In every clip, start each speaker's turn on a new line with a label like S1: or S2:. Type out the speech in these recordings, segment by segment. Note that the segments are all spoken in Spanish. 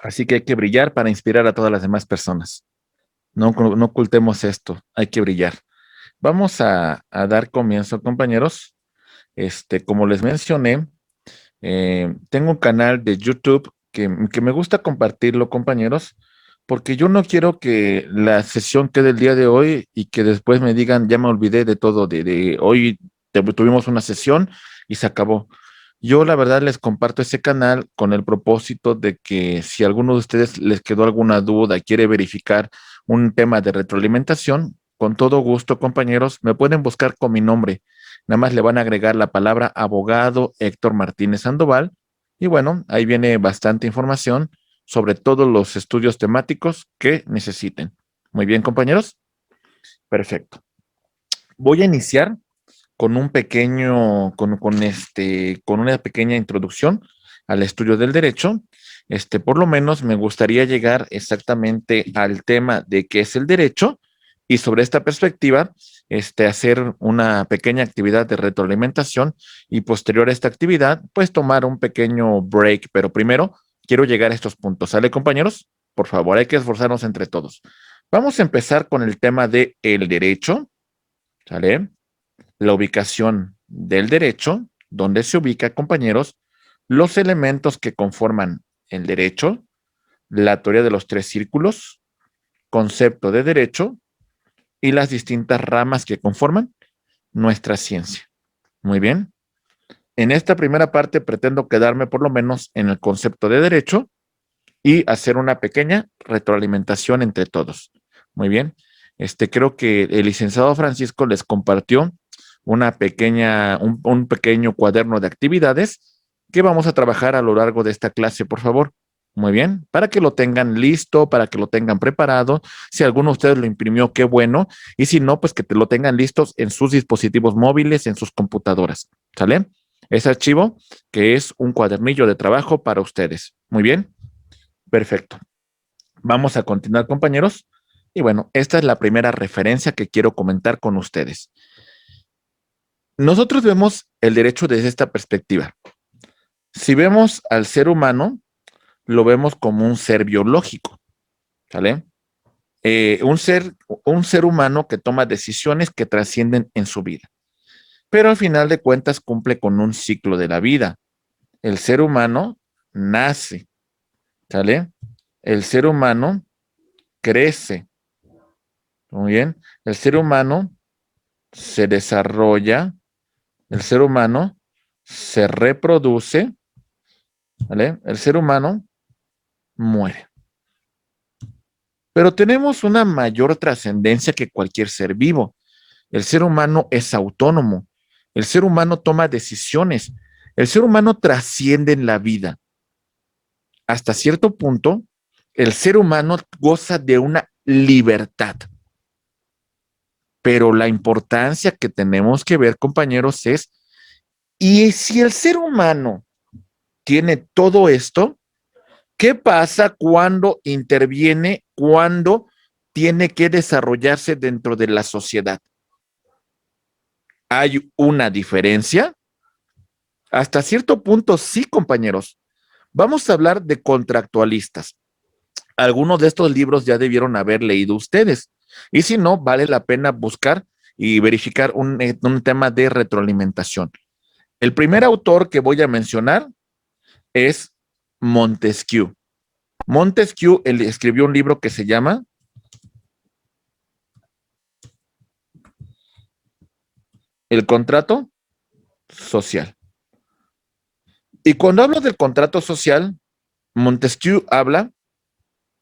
S1: Así que hay que brillar para inspirar a todas las demás personas. No ocultemos esto, hay que brillar. Vamos a dar comienzo, compañeros. Como les mencioné, tengo un canal de YouTube que me gusta compartirlo, compañeros, porque yo no quiero que la sesión quede el día de hoy y que después me digan, ya me olvidé de todo, de hoy tuvimos una sesión y se acabó. Yo la verdad les comparto ese canal con el propósito de que si a alguno de ustedes les quedó alguna duda, quiere verificar un tema de retroalimentación, con todo gusto, compañeros, me pueden buscar con mi nombre. Nada más le van a agregar la palabra abogado Héctor Martínez Sandoval. Y bueno, ahí viene bastante información sobre todos los estudios temáticos que necesiten. Muy bien, compañeros. Perfecto. Voy a iniciar con un pequeño, con una pequeña introducción al estudio del derecho. Por lo menos me gustaría llegar exactamente al tema de qué es el derecho y sobre esta perspectiva, hacer una pequeña actividad de retroalimentación y posterior a esta actividad, pues tomar un pequeño break. Pero primero quiero llegar a estos puntos. ¿Sale, compañeros? Por favor, hay que esforzarnos entre todos. Vamos a empezar con el tema de el derecho. ¿Sale? La ubicación del derecho, donde se ubica, compañeros, los elementos que conforman el derecho, la teoría de los tres círculos, concepto de derecho y las distintas ramas que conforman nuestra ciencia. Muy bien. En esta primera parte pretendo quedarme por lo menos en el concepto de derecho y hacer una pequeña retroalimentación entre todos. Muy bien. Creo que el licenciado Francisco les compartió un pequeño cuaderno de actividades que vamos a trabajar a lo largo de esta clase, por favor. Muy bien, para que lo tengan listo, para que lo tengan preparado. Si alguno de ustedes lo imprimió, qué bueno. Y si no, pues que te lo tengan listos en sus dispositivos móviles, en sus computadoras. ¿Sale? Ese archivo que es un cuadernillo de trabajo para ustedes. Muy bien. Perfecto. Vamos a continuar, compañeros. Y bueno, esta es la primera referencia que quiero comentar con ustedes. Nosotros vemos el derecho desde esta perspectiva. Si vemos al ser humano, lo vemos como un ser biológico, ¿sale? Un ser humano que toma decisiones que trascienden en su vida, pero al final de cuentas cumple con un ciclo de la vida. El ser humano nace, ¿sale? El ser humano crece, muy bien. El ser humano se desarrolla, el ser humano se reproduce, ¿vale? El ser humano muere. Pero tenemos una mayor trascendencia que cualquier ser vivo. El ser humano es autónomo. El ser humano toma decisiones. El ser humano trasciende en la vida. Hasta cierto punto, el ser humano goza de una libertad. Pero la importancia que tenemos que ver, compañeros, es, ¿y si el ser humano tiene todo esto? ¿Qué pasa cuando interviene, cuando tiene que desarrollarse dentro de la sociedad? ¿Hay una diferencia? Hasta cierto punto, sí, compañeros. Vamos a hablar de contractualistas. Algunos de estos libros ya debieron haber leído ustedes. Y si no, vale la pena buscar y verificar un tema de retroalimentación. El primer autor que voy a mencionar es Montesquieu. Montesquieu él escribió un libro que se llama El contrato social. Y cuando hablo del contrato social, Montesquieu habla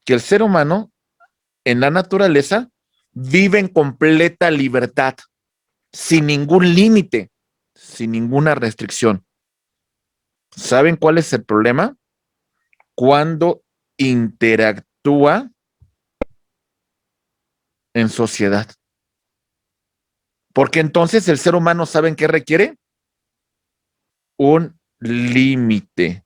S1: que el ser humano en la naturaleza vive en completa libertad, sin ningún límite, sin ninguna restricción. ¿Saben cuál es el problema? Cuando interactúa en sociedad. Porque entonces el ser humano, ¿saben qué requiere? Un límite,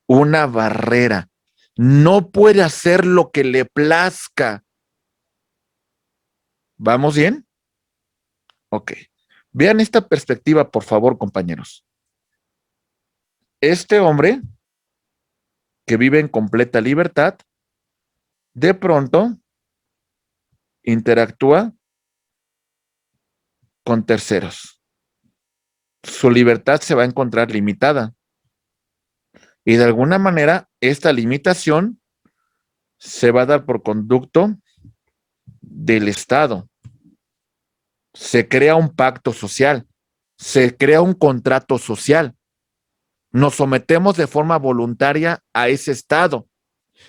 S1: una barrera. No puede hacer lo que le plazca. ¿Vamos bien? Ok. Vean esta perspectiva, por favor, compañeros. Este hombre que vive en completa libertad, de pronto interactúa con terceros. Su libertad se va a encontrar limitada. Y de alguna manera, esta limitación se va a dar por conducto del Estado. Se crea un pacto social, se crea un contrato social. Nos sometemos de forma voluntaria a ese Estado.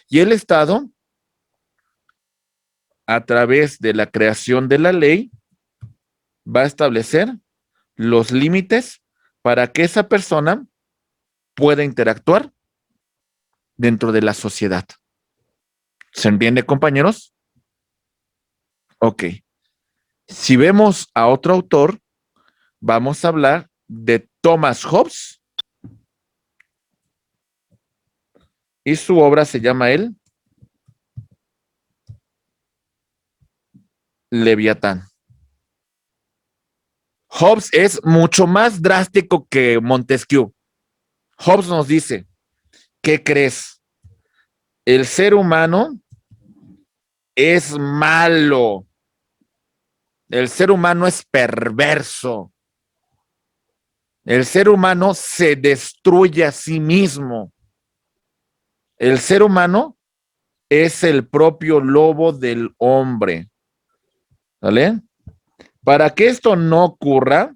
S1: Y el Estado, a través de la creación de la ley, va a establecer los límites para que esa persona pueda interactuar dentro de la sociedad. ¿Se entiende, compañeros? Ok. Si vemos a otro autor, vamos a hablar de Thomas Hobbes y su obra se llama El Leviatán. Hobbes es mucho más drástico que Montesquieu. Hobbes nos dice, ¿qué crees? El ser humano es malo. El ser humano es perverso. El ser humano se destruye a sí mismo. El ser humano es el propio lobo del hombre. ¿Vale? Para que esto no ocurra,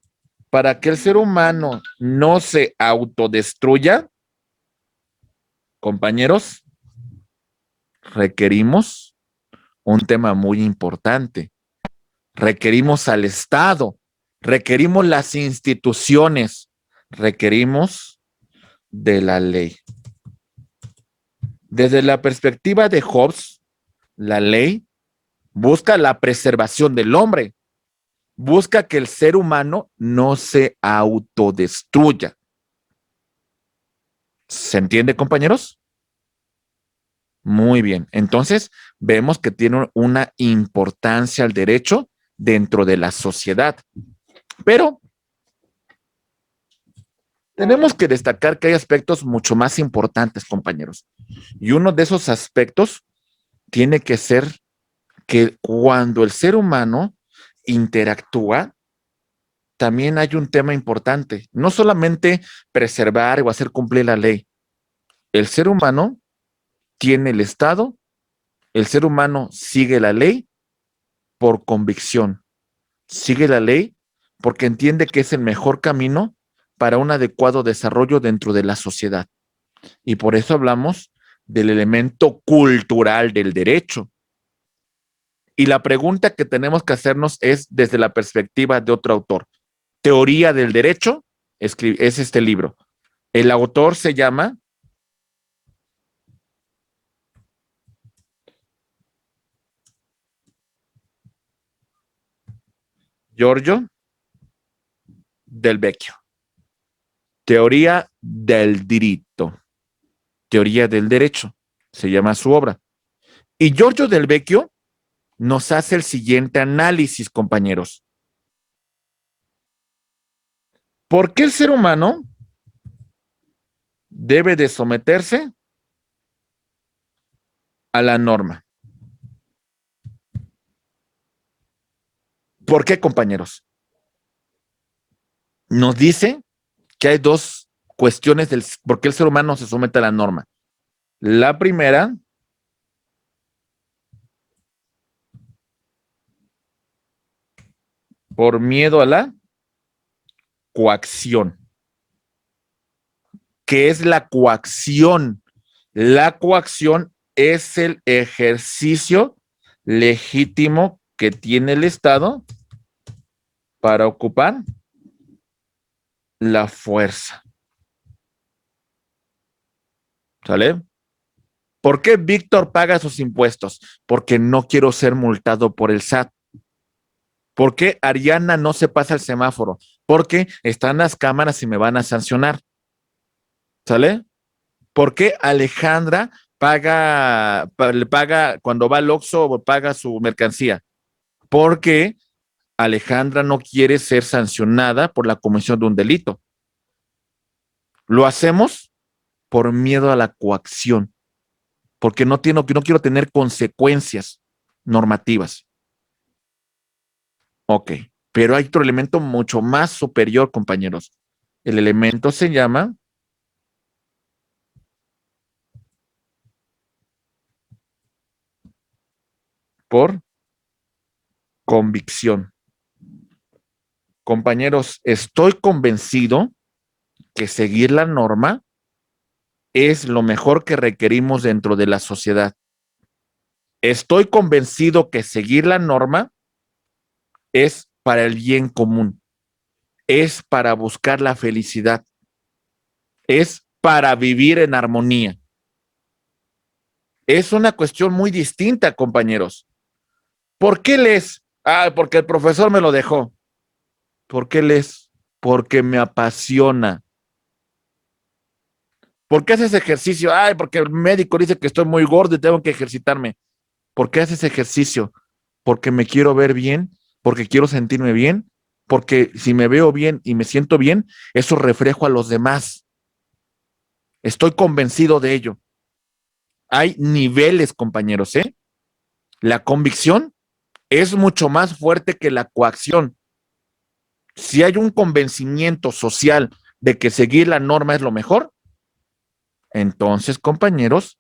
S1: para que el ser humano no se autodestruya, compañeros, requerimos un tema muy importante. Requerimos al Estado, requerimos las instituciones, requerimos de la ley. Desde la perspectiva de Hobbes, la ley busca la preservación del hombre, busca que el ser humano no se autodestruya. ¿Se entiende, compañeros? Muy bien. Entonces, vemos que tiene una importancia el derecho dentro de la sociedad. Pero tenemos que destacar que hay aspectos mucho más importantes, compañeros. Y uno de esos aspectos tiene que ser que cuando el ser humano interactúa, también hay un tema importante. No solamente preservar o hacer cumplir la ley. El ser humano tiene el Estado, el ser humano sigue la ley por convicción. Sigue la ley porque entiende que es el mejor camino para un adecuado desarrollo dentro de la sociedad. Y por eso hablamos del elemento cultural del derecho. Y la pregunta que tenemos que hacernos es desde la perspectiva de otro autor. Teoría del derecho es este libro. El autor se llama Giorgio Del Vecchio. Teoría del diritto. Teoría del derecho. Se llama su obra. Y Giorgio Del Vecchio nos hace el siguiente análisis, compañeros. ¿Por qué el ser humano debe de someterse a la norma? ¿Por qué, compañeros? Nos dice que hay dos cuestiones del por qué el ser humano se somete a la norma. La primera, por miedo a la coacción. ¿Qué es la coacción? La coacción es el ejercicio legítimo que tiene el Estado para ocupar la fuerza. ¿Sale? ¿Por qué Víctor paga sus impuestos? Porque no quiero ser multado por el SAT. ¿Por qué Ariana no se pasa el semáforo? Porque están las cámaras y me van a sancionar. ¿Sale? ¿Por qué Alejandra le paga cuando va al Oxxo, paga su mercancía? Porque Alejandra no quiere ser sancionada por la comisión de un delito. Lo hacemos por miedo a la coacción, porque no quiero tener consecuencias normativas. Ok, pero hay otro elemento mucho más superior, compañeros. El elemento se llama por convicción. Compañeros, estoy convencido que seguir la norma es lo mejor que requerimos dentro de la sociedad. Estoy convencido que seguir la norma es para el bien común, es para buscar la felicidad, es para vivir en armonía. Es una cuestión muy distinta, compañeros. ¿Por qué lees? Ah, porque el profesor me lo dejó. ¿Por qué lees? Porque me apasiona. ¿Por qué haces ejercicio? Ay, porque el médico dice que estoy muy gordo y tengo que ejercitarme. ¿Por qué haces ejercicio? Porque me quiero ver bien, porque quiero sentirme bien, porque si me veo bien y me siento bien, eso reflejo a los demás. Estoy convencido de ello. Hay niveles, compañeros, ¿eh? La convicción es mucho más fuerte que la coacción. Si hay un convencimiento social de que seguir la norma es lo mejor, entonces, compañeros,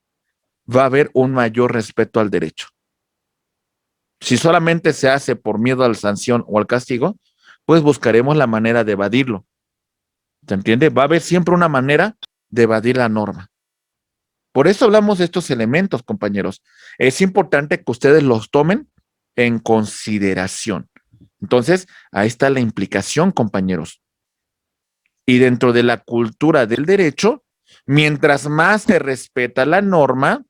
S1: va a haber un mayor respeto al derecho. Si solamente se hace por miedo a la sanción o al castigo, pues buscaremos la manera de evadirlo. ¿Se entiende? Va a haber siempre una manera de evadir la norma. Por eso hablamos de estos elementos, compañeros. Es importante que ustedes los tomen en consideración. Entonces, ahí está la implicación, compañeros. Y dentro de la cultura del derecho, mientras más se respeta la norma,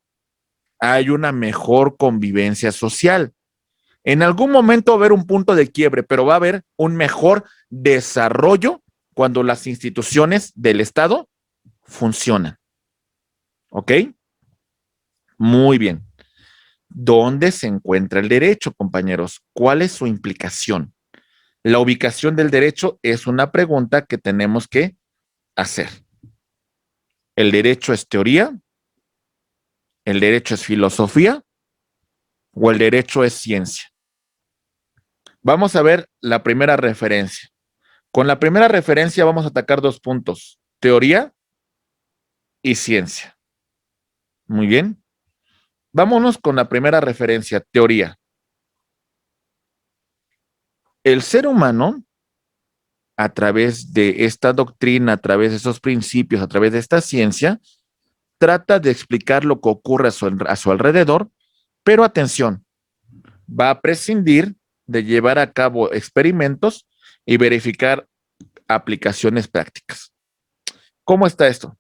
S1: hay una mejor convivencia social. En algún momento va a haber un punto de quiebre, pero va a haber un mejor desarrollo cuando las instituciones del Estado funcionan. ¿Ok? Muy bien. ¿Dónde se encuentra el derecho, compañeros? ¿Cuál es su implicación? La ubicación del derecho es una pregunta que tenemos que hacer. ¿El derecho es teoría? ¿El derecho es filosofía? ¿O el derecho es ciencia? Vamos a ver la primera referencia. Con la primera referencia vamos a atacar dos puntos, teoría y ciencia. Muy bien. Vámonos con la primera referencia, teoría. El ser humano, a través de esta doctrina, a través de esos principios, a través de esta ciencia, trata de explicar lo que ocurre a su alrededor, pero atención, va a prescindir de llevar a cabo experimentos y verificar aplicaciones prácticas. ¿Cómo está esto?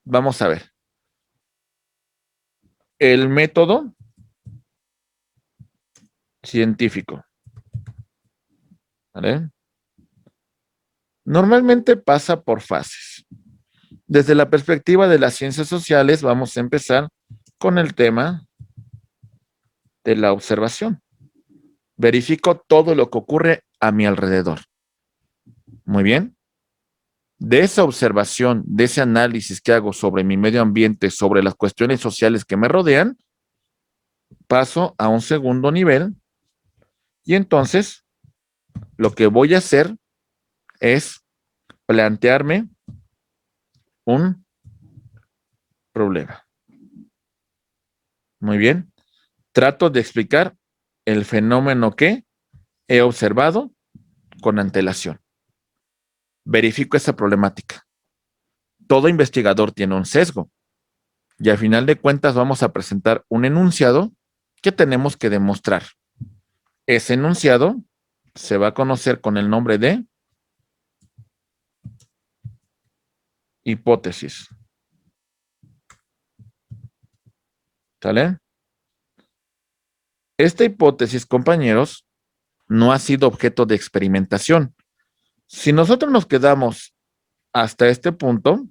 S1: Vamos a ver. El método científico, ¿vale? Normalmente pasa por fases. Desde la perspectiva de las ciencias sociales, vamos a empezar con el tema de la observación. Verifico todo lo que ocurre a mi alrededor. Muy bien. De esa observación, de ese análisis que hago sobre mi medio ambiente, sobre las cuestiones sociales que me rodean, paso a un segundo nivel y entonces lo que voy a hacer es plantearme un problema. Muy bien. Trato de explicar el fenómeno que he observado con antelación. Verifico esa problemática. Todo investigador tiene un sesgo y al final de cuentas vamos a presentar un enunciado que tenemos que demostrar. Ese enunciado se va a conocer con el nombre de hipótesis. ¿Sale? Esta hipótesis, compañeros, no ha sido objeto de experimentación. Si nosotros nos quedamos hasta este punto,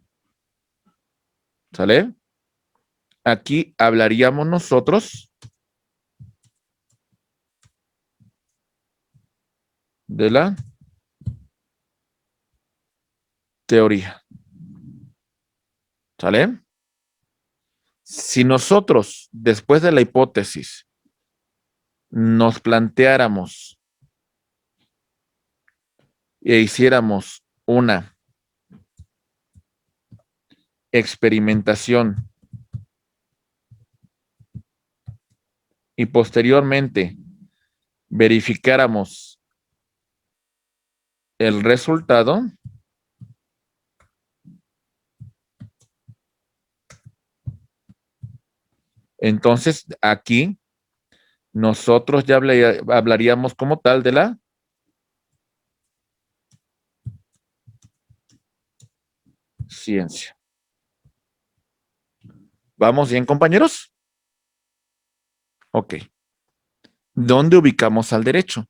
S1: ¿sale? Aquí hablaríamos nosotros de la teoría. ¿Sale? Si nosotros, después de la hipótesis, nos planteáramos e hiciéramos una experimentación y posteriormente verificáramos el resultado, entonces aquí nosotros ya hablaríamos como tal de la ciencia. ¿Vamos bien, compañeros? Ok. ¿Dónde ubicamos al derecho?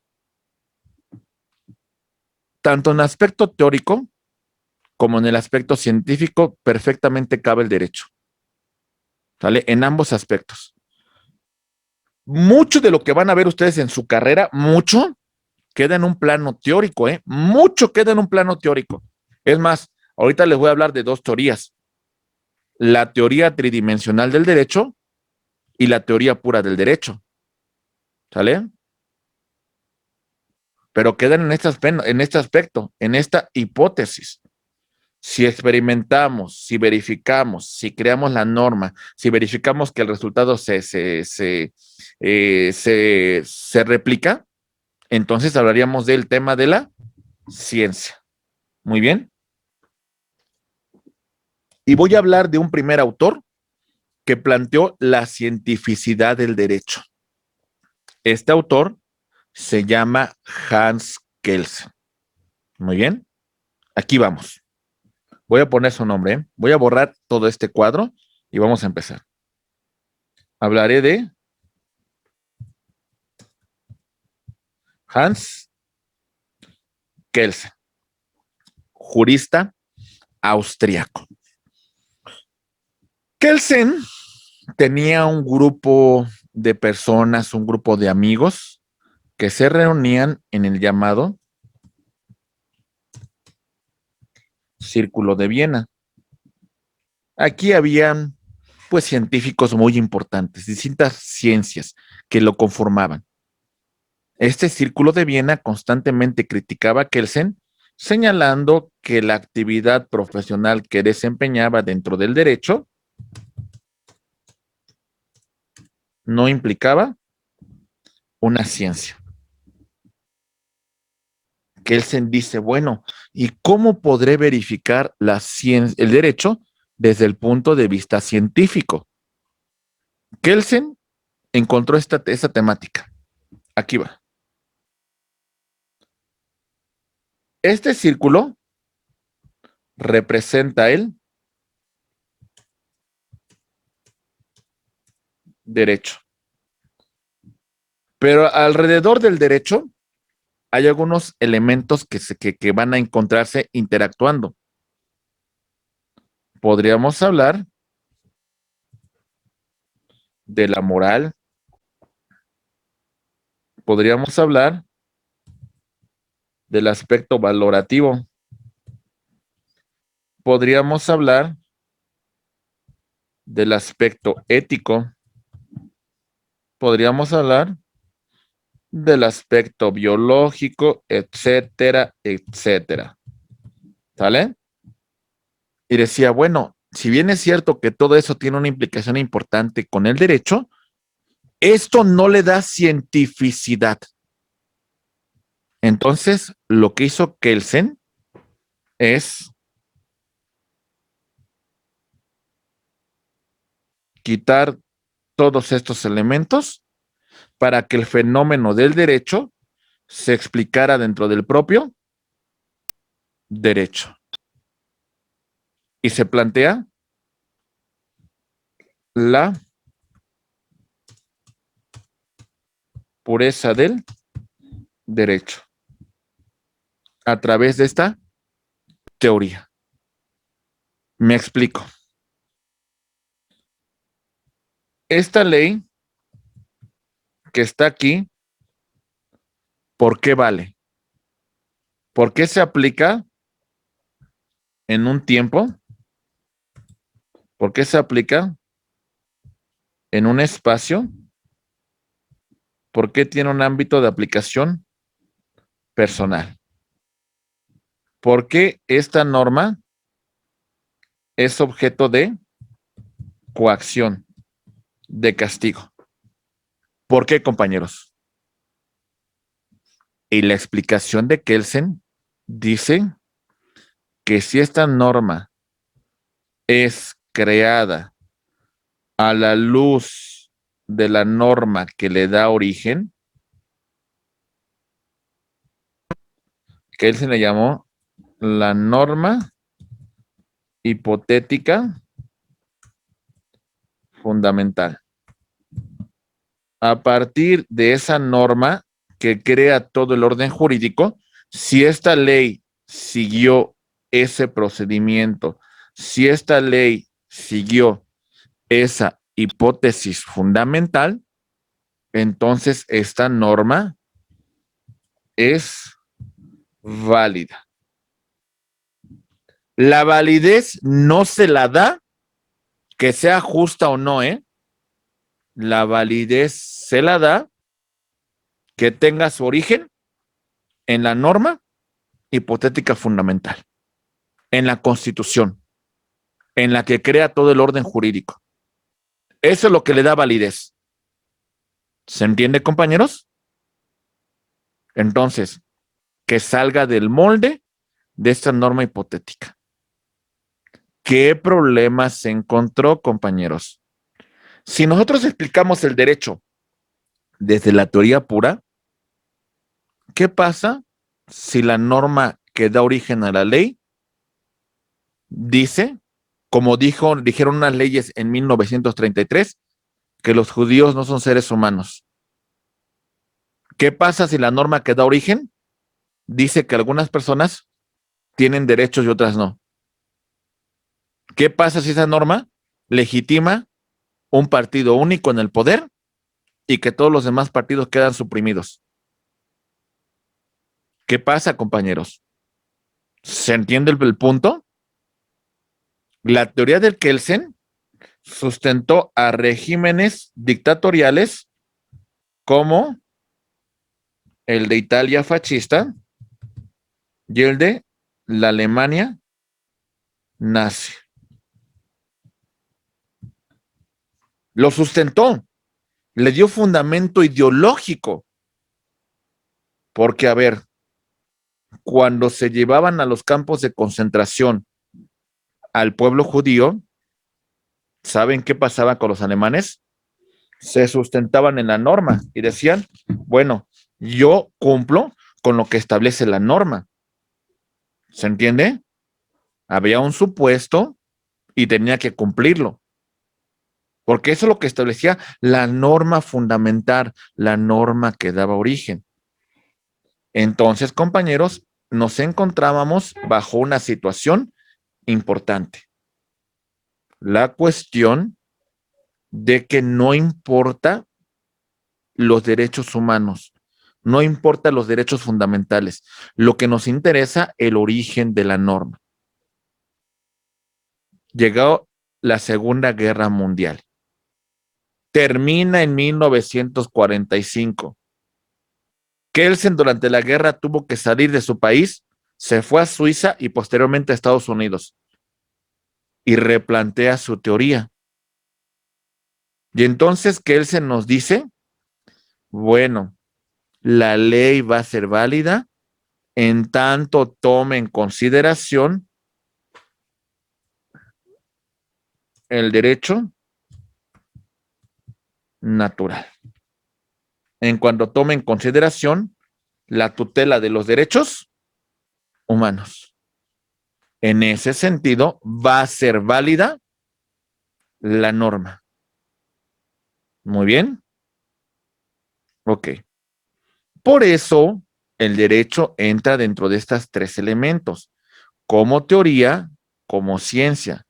S1: Tanto en aspecto teórico como en el aspecto científico, perfectamente cabe el derecho. ¿Sale? En ambos aspectos. Mucho de lo que van a ver ustedes en su carrera, mucho queda en un plano teórico, ¿eh? Mucho queda en un plano teórico. Es más, ahorita les voy a hablar de dos teorías. La teoría tridimensional del derecho y la teoría pura del derecho. ¿Sale? Pero quedan en este aspecto, en esta hipótesis. Si experimentamos, si verificamos, si creamos la norma, si verificamos que el resultado se replica, entonces hablaríamos del tema de la ciencia. Muy bien. Y voy a hablar de un primer autor que planteó la cientificidad del derecho. Este autor se llama Hans Kelsen. Muy bien. Aquí vamos. Voy a poner su nombre, ¿eh? Voy a borrar todo este cuadro y vamos a empezar. Hablaré de Hans Kelsen, jurista austriaco. Kelsen tenía un grupo de personas, un grupo de amigos que se reunían en el llamado Círculo de Viena. Aquí habían pues científicos muy importantes, distintas ciencias que lo conformaban. Este Círculo de Viena constantemente criticaba a Kelsen, señalando que la actividad profesional que desempeñaba dentro del derecho no implicaba una ciencia. Kelsen dice, bueno, ¿y cómo podré verificar la ciencia, el derecho desde el punto de vista científico? Kelsen encontró esta temática. Aquí va. Este círculo representa el derecho. Pero alrededor del derecho hay algunos elementos que van a encontrarse interactuando. Podríamos hablar de la moral, podríamos hablar del aspecto valorativo, podríamos hablar del aspecto ético, podríamos hablar del aspecto biológico, etcétera, etcétera. ¿Sale? Y decía, bueno, si bien es cierto que todo eso tiene una implicación importante con el derecho, esto no le da cientificidad. Entonces, lo que hizo Kelsen es quitar todos estos elementos para que el fenómeno del derecho se explicara dentro del propio derecho. Y se plantea la pureza del derecho a través de esta teoría. Me explico. Esta ley que está aquí, ¿por qué vale? ¿Por qué se aplica en un tiempo? ¿Por qué se aplica en un espacio, ¿por qué tiene un ámbito de aplicación personal? ¿Por qué esta norma es objeto de coacción, de castigo? ¿Por qué, compañeros? Y la explicación de Kelsen dice que si esta norma es creada a la luz de la norma que le da origen, que él se le llamó la norma hipotética fundamental. A partir de esa norma que crea todo el orden jurídico, si esta ley siguió ese procedimiento, si esta ley siguió esa hipótesis fundamental, entonces esta norma es válida. La validez no se la da que sea justa o no, ¿eh? La validez se la da que tenga su origen en la norma hipotética fundamental, en la Constitución, en la que crea todo el orden jurídico. Eso es lo que le da validez. ¿Se entiende, compañeros? Entonces, que salga del molde de esta norma hipotética. ¿Qué problemas se encontró, compañeros? Si nosotros explicamos el derecho desde la teoría pura, ¿qué pasa si la norma que da origen a la ley dice, como dijeron unas leyes en 1933, que los judíos no son seres humanos? ¿Qué pasa si la norma que da origen dice que algunas personas tienen derechos y otras no? ¿Qué pasa si esa norma legitima un partido único en el poder y que todos los demás partidos quedan suprimidos? ¿Qué pasa, compañeros? ¿Se entiende el punto? La teoría del Kelsen sustentó a regímenes dictatoriales como el de Italia fascista y el de la Alemania nazi. Lo sustentó, le dio fundamento ideológico, porque, a ver, cuando se llevaban a los campos de concentración al pueblo judío, ¿saben qué pasaba con los alemanes? Se sustentaban en la norma y decían, bueno, yo cumplo con lo que establece la norma. ¿Se entiende? Había un supuesto y tenía que cumplirlo, porque eso es lo que establecía la norma fundamental, la norma que daba origen. Entonces, compañeros, nos encontrábamos bajo una situación importante. La cuestión de que no importa los derechos humanos, no importa los derechos fundamentales, lo que nos interesa el origen de la norma. Llegó la Segunda Guerra Mundial. Termina en 1945. Kelsen durante la guerra tuvo que salir de su país, se fue a Suiza y posteriormente a Estados Unidos y replantea su teoría. Y entonces Kelsen nos dice, bueno, la ley va a ser válida en tanto tome en consideración el derecho natural, en cuanto tome en consideración la tutela de los derechos humanos. En ese sentido, va a ser válida la norma. Muy bien. Ok. Por eso, el derecho entra dentro de estos tres elementos, como teoría, como ciencia.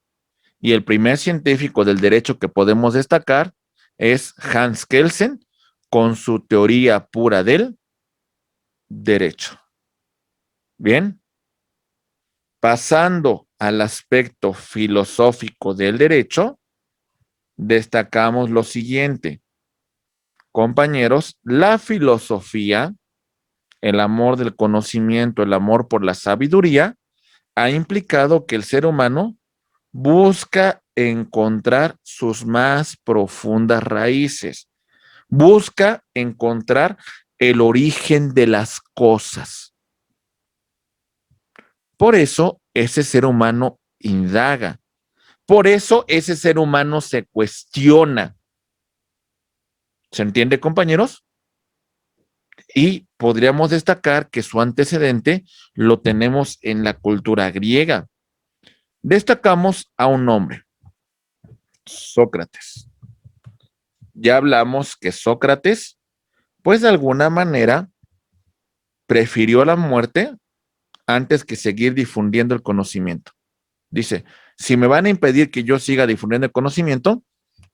S1: Y el primer científico del derecho que podemos destacar es Hans Kelsen, con su teoría pura del derecho. Bien. Pasando al aspecto filosófico del derecho, destacamos lo siguiente. Compañeros, la filosofía, el amor del conocimiento, el amor por la sabiduría, ha implicado que el ser humano busca encontrar sus más profundas raíces, busca encontrar el origen de las cosas. Por eso ese ser humano indaga, por eso ese ser humano se cuestiona. ¿Se entiende, compañeros? Y podríamos destacar que su antecedente lo tenemos en la cultura griega. Destacamos a un hombre, Sócrates. Ya hablamos que Sócrates, pues de alguna manera, prefirió la muerte antes que seguir difundiendo el conocimiento. Dice, si me van a impedir que yo siga difundiendo el conocimiento,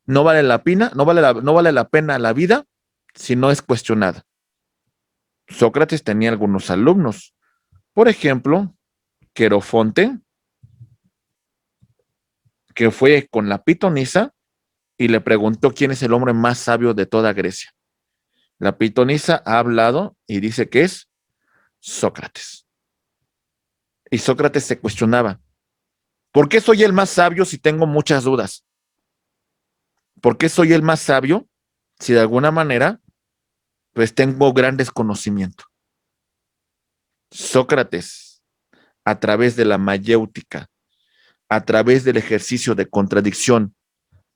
S1: no vale la pena, no vale la pena la vida si no es cuestionada. Sócrates tenía algunos alumnos, por ejemplo, Querofonte, que fue con la pitonisa y le preguntó quién es el hombre más sabio de toda Grecia. La pitonisa ha hablado y dice que es Sócrates. Y Sócrates se cuestionaba, ¿por qué soy el más sabio si tengo muchas dudas? ¿Por qué soy el más sabio si de alguna manera pues tengo gran desconocimiento? Sócrates, a través de la mayéutica, a través del ejercicio de contradicción,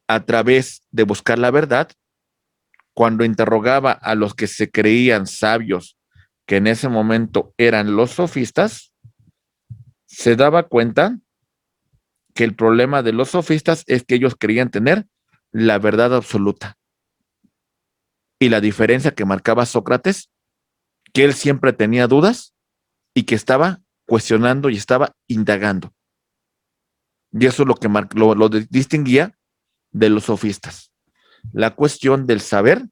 S1: a través de buscar la verdad, cuando interrogaba a los que se creían sabios, que en ese momento eran los sofistas, se daba cuenta que el problema de los sofistas es que ellos creían tener la verdad absoluta. Y la diferencia que marcaba Sócrates, que él siempre tenía dudas y que estaba cuestionando y estaba indagando. Y eso es lo que lo distinguía de los sofistas. La cuestión del saber,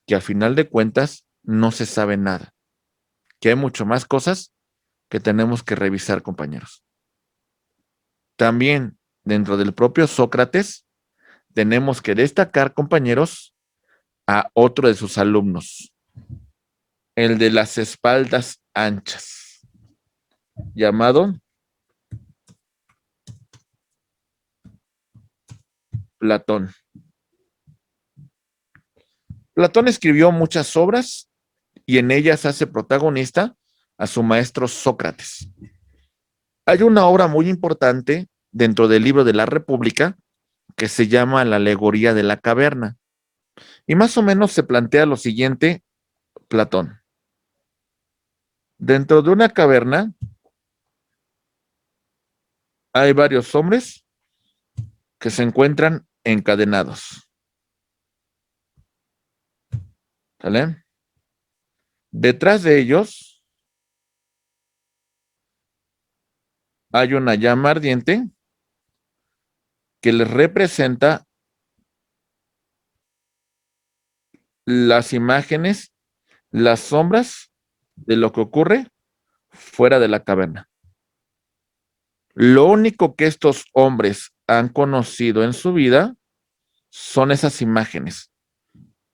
S1: que al final de cuentas no se sabe nada, que hay mucho más cosas que tenemos que revisar, compañeros. También dentro del propio Sócrates tenemos que destacar, compañeros, a otro de sus alumnos, el de las espaldas anchas, llamado Platón. Platón escribió muchas obras y en ellas hace protagonista a su maestro Sócrates. Hay una obra muy importante dentro del libro de la República que se llama La alegoría de la caverna. Y más o menos se plantea lo siguiente, Platón. Dentro de una caverna hay varios hombres que se encuentran encadenados. ¿Sale? Detrás de ellos hay una llama ardiente que les representa las imágenes, las sombras de lo que ocurre fuera de la caverna. Lo único que estos hombres han conocido en su vida son esas imágenes,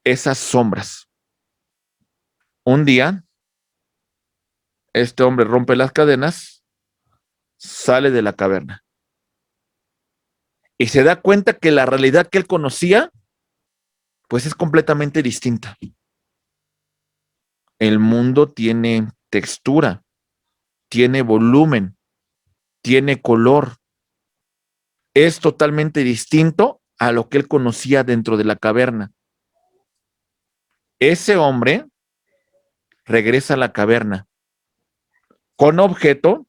S1: esas sombras. Un día, este hombre rompe las cadenas, sale de la caverna y se da cuenta que la realidad que él conocía, pues es completamente distinta. El mundo tiene textura, tiene volumen, tiene color. Es totalmente distinto a lo que él conocía dentro de la caverna. Ese hombre regresa a la caverna con objeto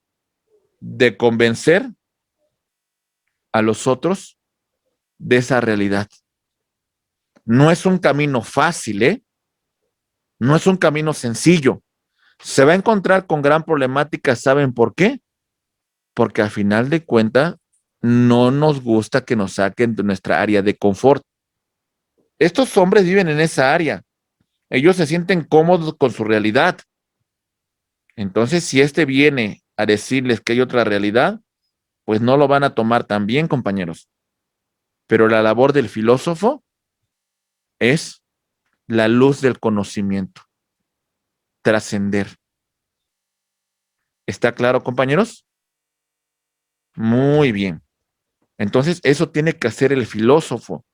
S1: de convencer a los otros de esa realidad. No es un camino fácil, ¿eh? No es un camino sencillo. Se va a encontrar con gran problemática, ¿saben por qué? Porque al final de cuentas no nos gusta que nos saquen de nuestra área de confort. Estos hombres viven en esa área. Ellos se sienten cómodos con su realidad. Entonces, si este viene a decirles que hay otra realidad, pues no lo van a tomar tan bien, compañeros. pero la labor del filósofo es la luz del conocimiento, trascender. ¿Está claro, compañeros? Muy bien. Entonces, eso tiene que hacer el filósofo.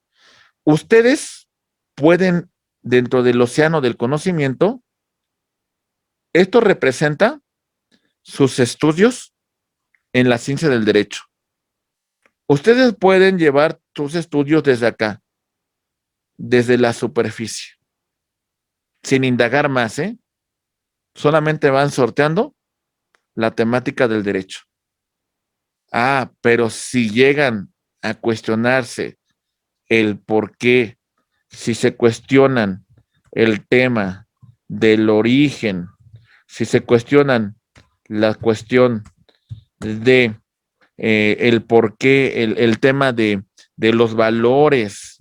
S1: Ustedes pueden, dentro del océano del conocimiento, esto representa sus estudios en la ciencia del derecho. Ustedes pueden llevar sus estudios desde acá, desde la superficie, sin indagar más, ¿eh? Solamente van sorteando la temática del derecho. Ah, pero si llegan a cuestionarse el por qué, si se cuestionan el tema del origen, si se cuestionan la cuestión de el por qué, el tema de los valores,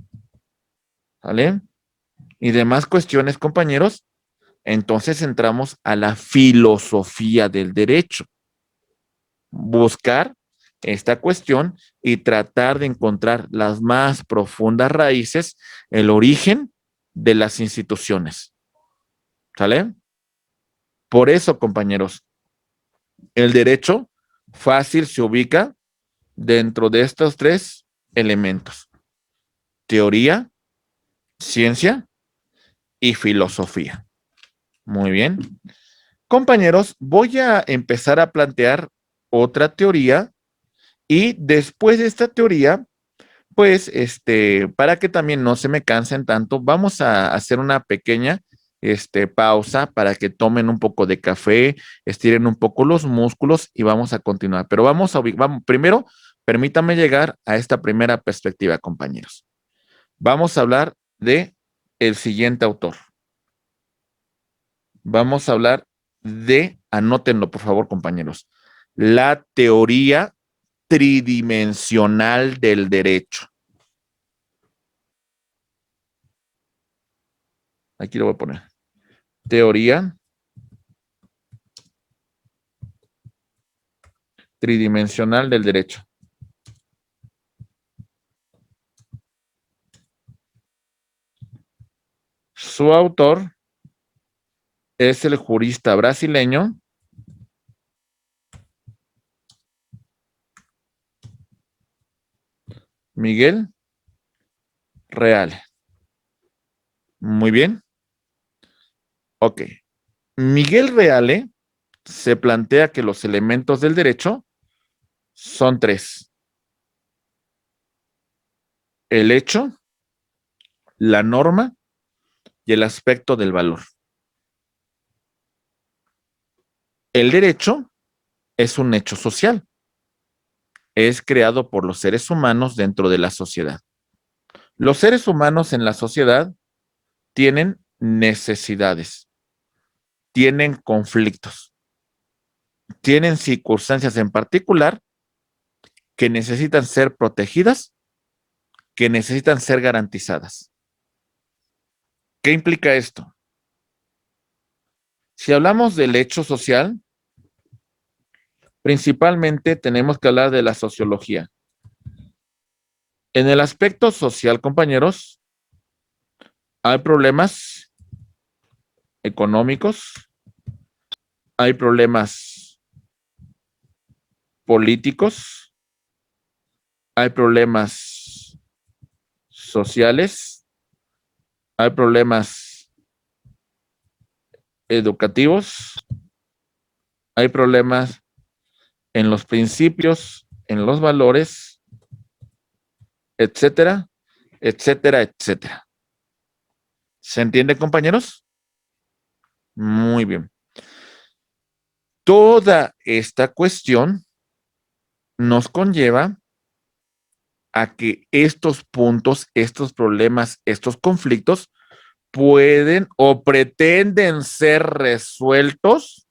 S1: ¿vale? Y demás cuestiones, compañeros, entonces entramos a la filosofía del derecho. Buscar esta cuestión y tratar de encontrar las más profundas raíces, el origen de las instituciones. ¿Sale? Por eso, compañeros, el derecho fácil se ubica dentro de estos tres elementos: teoría, ciencia y filosofía. Muy bien. Compañeros, voy a empezar a plantear otra teoría y después de esta teoría, pues, para que también no se me cansen tanto, vamos a hacer una pequeña, pausa para que tomen un poco de café, estiren un poco los músculos y vamos a continuar. Pero vamos, primero, permítanme llegar a esta primera perspectiva, compañeros. Vamos a hablar de el siguiente autor. Vamos a hablar de, anótenlo por favor, compañeros, la teoría tridimensional del derecho. Aquí lo voy a poner. Teoría tridimensional del derecho. Su autor es el jurista brasileño Miguel Reale. Muy bien. Ok. Miguel Reale se plantea que los elementos del derecho son tres: el hecho, la norma y el aspecto del valor. El derecho es un hecho social. Es creado por los seres humanos dentro de la sociedad. Los seres humanos en la sociedad tienen necesidades, tienen conflictos, tienen circunstancias en particular que necesitan ser protegidas, que necesitan ser garantizadas. ¿Qué implica esto? Si hablamos del hecho social, principalmente tenemos que hablar de la sociología. En el aspecto social, compañeros, hay problemas económicos, hay problemas políticos, hay problemas sociales, hay problemas educativos, hay problemas en los principios, en los valores, etcétera, etcétera, etcétera. ¿Se entiende, compañeros? Muy bien. Toda esta cuestión nos conlleva a que estos puntos, estos problemas, estos conflictos pueden o pretenden ser resueltos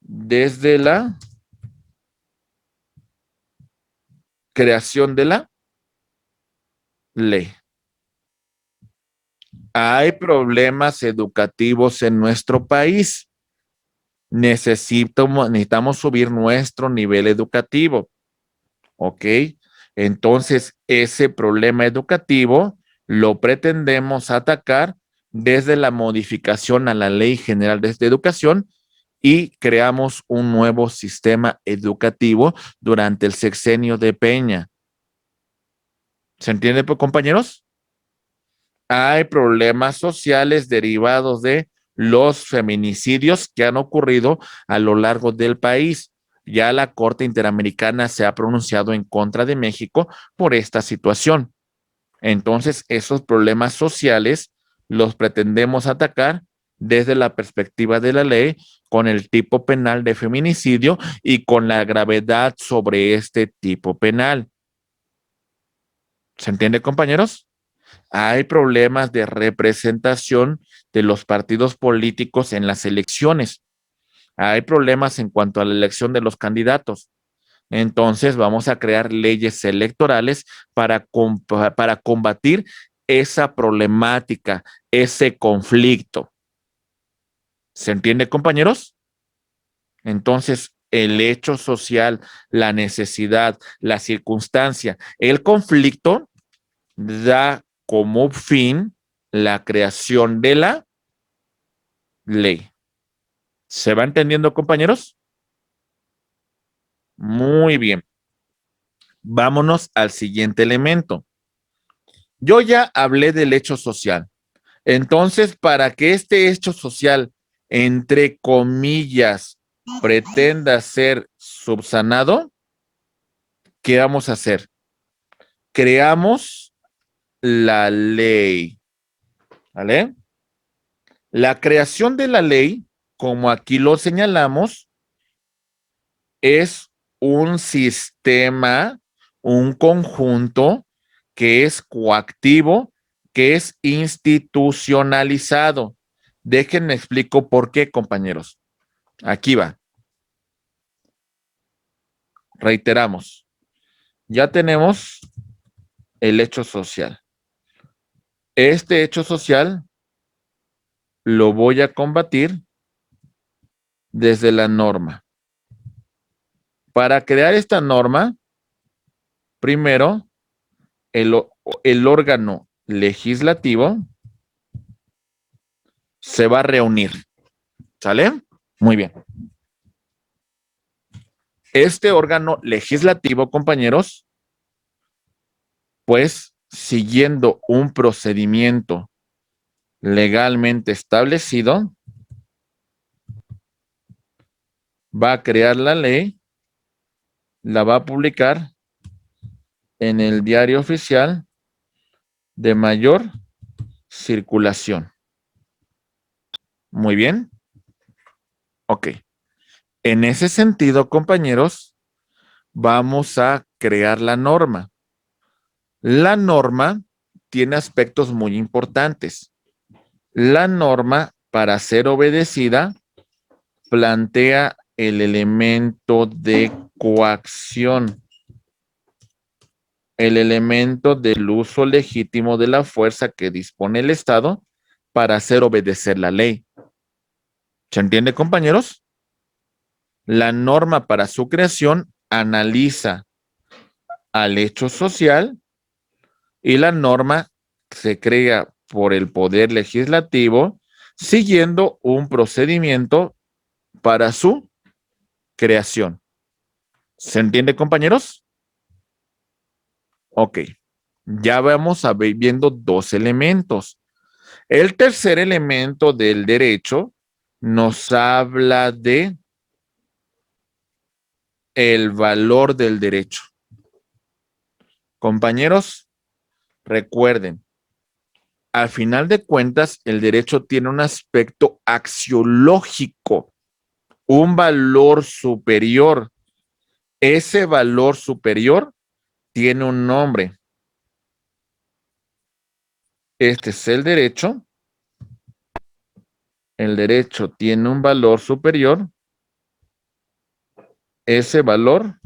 S1: desde la creación de la ley. Hay problemas educativos en nuestro país. Necesitamos subir nuestro nivel educativo, ¿ok? Entonces, ese problema educativo lo pretendemos atacar desde la modificación a la Ley General de Educación y creamos un nuevo sistema educativo durante el sexenio de Peña. ¿Se entiende, compañeros? Hay problemas sociales derivados de los feminicidios que han ocurrido a lo largo del país. Ya la Corte Interamericana se ha pronunciado en contra de México por esta situación. Entonces, esos problemas sociales los pretendemos atacar desde la perspectiva de la ley, con el tipo penal de feminicidio y con la gravedad sobre este tipo penal. ¿Se entiende, compañeros? Hay problemas de representación de los partidos políticos en las elecciones. Hay problemas en cuanto a la elección de los candidatos. Entonces vamos a crear leyes electorales para combatir esa problemática, ese conflicto. ¿Se entiende, compañeros? Entonces, el hecho social, la necesidad, la circunstancia, el conflicto da como fin la creación de la ley. ¿Se va entendiendo, compañeros? Muy bien. Vámonos al siguiente elemento. Yo ya hablé del hecho social. Entonces, para que este hecho social, entre comillas, pretenda ser subsanado, ¿qué vamos a hacer? Creamos la ley, ¿vale? La creación de la ley, como aquí lo señalamos, es un sistema, un conjunto que es coactivo, que es institucionalizado. Déjenme explico por qué, compañeros. Aquí va. Reiteramos. Ya tenemos el hecho social. Este hecho social lo voy a combatir desde la norma. Para crear esta norma, primero, el órgano legislativo se va a reunir. ¿Sale? Muy bien. Este órgano legislativo, compañeros, pues siguiendo un procedimiento legalmente establecido, va a crear la ley, la va a publicar en el diario oficial de mayor circulación. Muy bien. Ok. En ese sentido, compañeros, vamos a crear la norma. La norma tiene aspectos muy importantes. La norma, para ser obedecida, plantea el elemento de coacción, el elemento del uso legítimo de la fuerza que dispone el Estado para hacer obedecer la ley. ¿Se entiende, compañeros? La norma para su creación analiza al hecho social y la norma se crea por el Poder Legislativo siguiendo un procedimiento para su creación. ¿Se entiende, compañeros? Ok, ya vamos a ver viendo dos elementos. El tercer elemento del derecho nos habla de el valor del derecho. Compañeros, recuerden, al final de cuentas, el derecho tiene un aspecto axiológico, un valor superior. Ese valor superior tiene un nombre. Este es el derecho. El derecho tiene un valor superior. Ese valor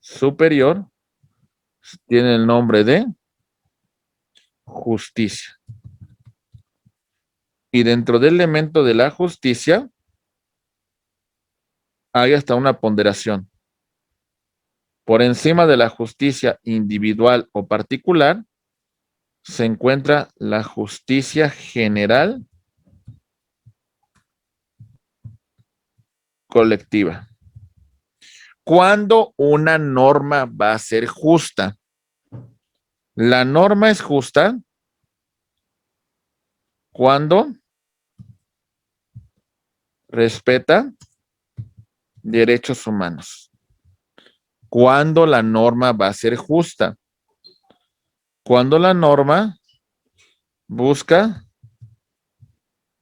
S1: superior tiene el nombre de justicia. Y dentro del elemento de la justicia hay hasta una ponderación. Por encima de la justicia individual o particular se encuentra la justicia general colectiva. ¿Cuándo una norma va a ser justa? La norma es justa cuando respeta derechos humanos. ¿Cuándo la norma va a ser justa? Cuando la norma busca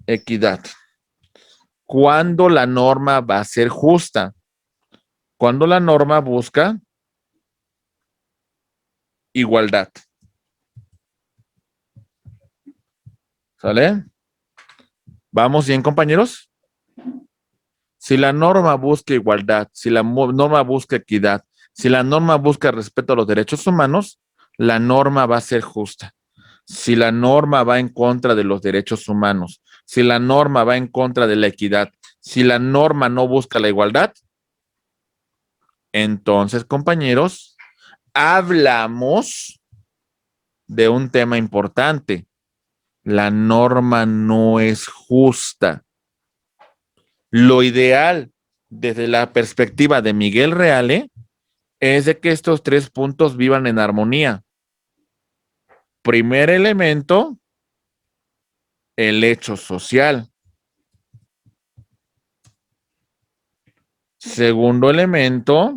S1: equidad. ¿Cuándo la norma va a ser justa? Cuando la norma busca igualdad. ¿Sale? ¿Vamos bien, compañeros? Si la norma busca igualdad, si la norma busca equidad, si la norma busca respeto a los derechos humanos, la norma va a ser justa. Si la norma va en contra de los derechos humanos, si la norma va en contra de la equidad, si la norma no busca la igualdad, entonces, compañeros, hablamos de un tema importante. La norma no es justa. Lo ideal, desde la perspectiva de Miguel Reale, es de que estos tres puntos vivan en armonía. Primer elemento, el hecho social. Segundo elemento,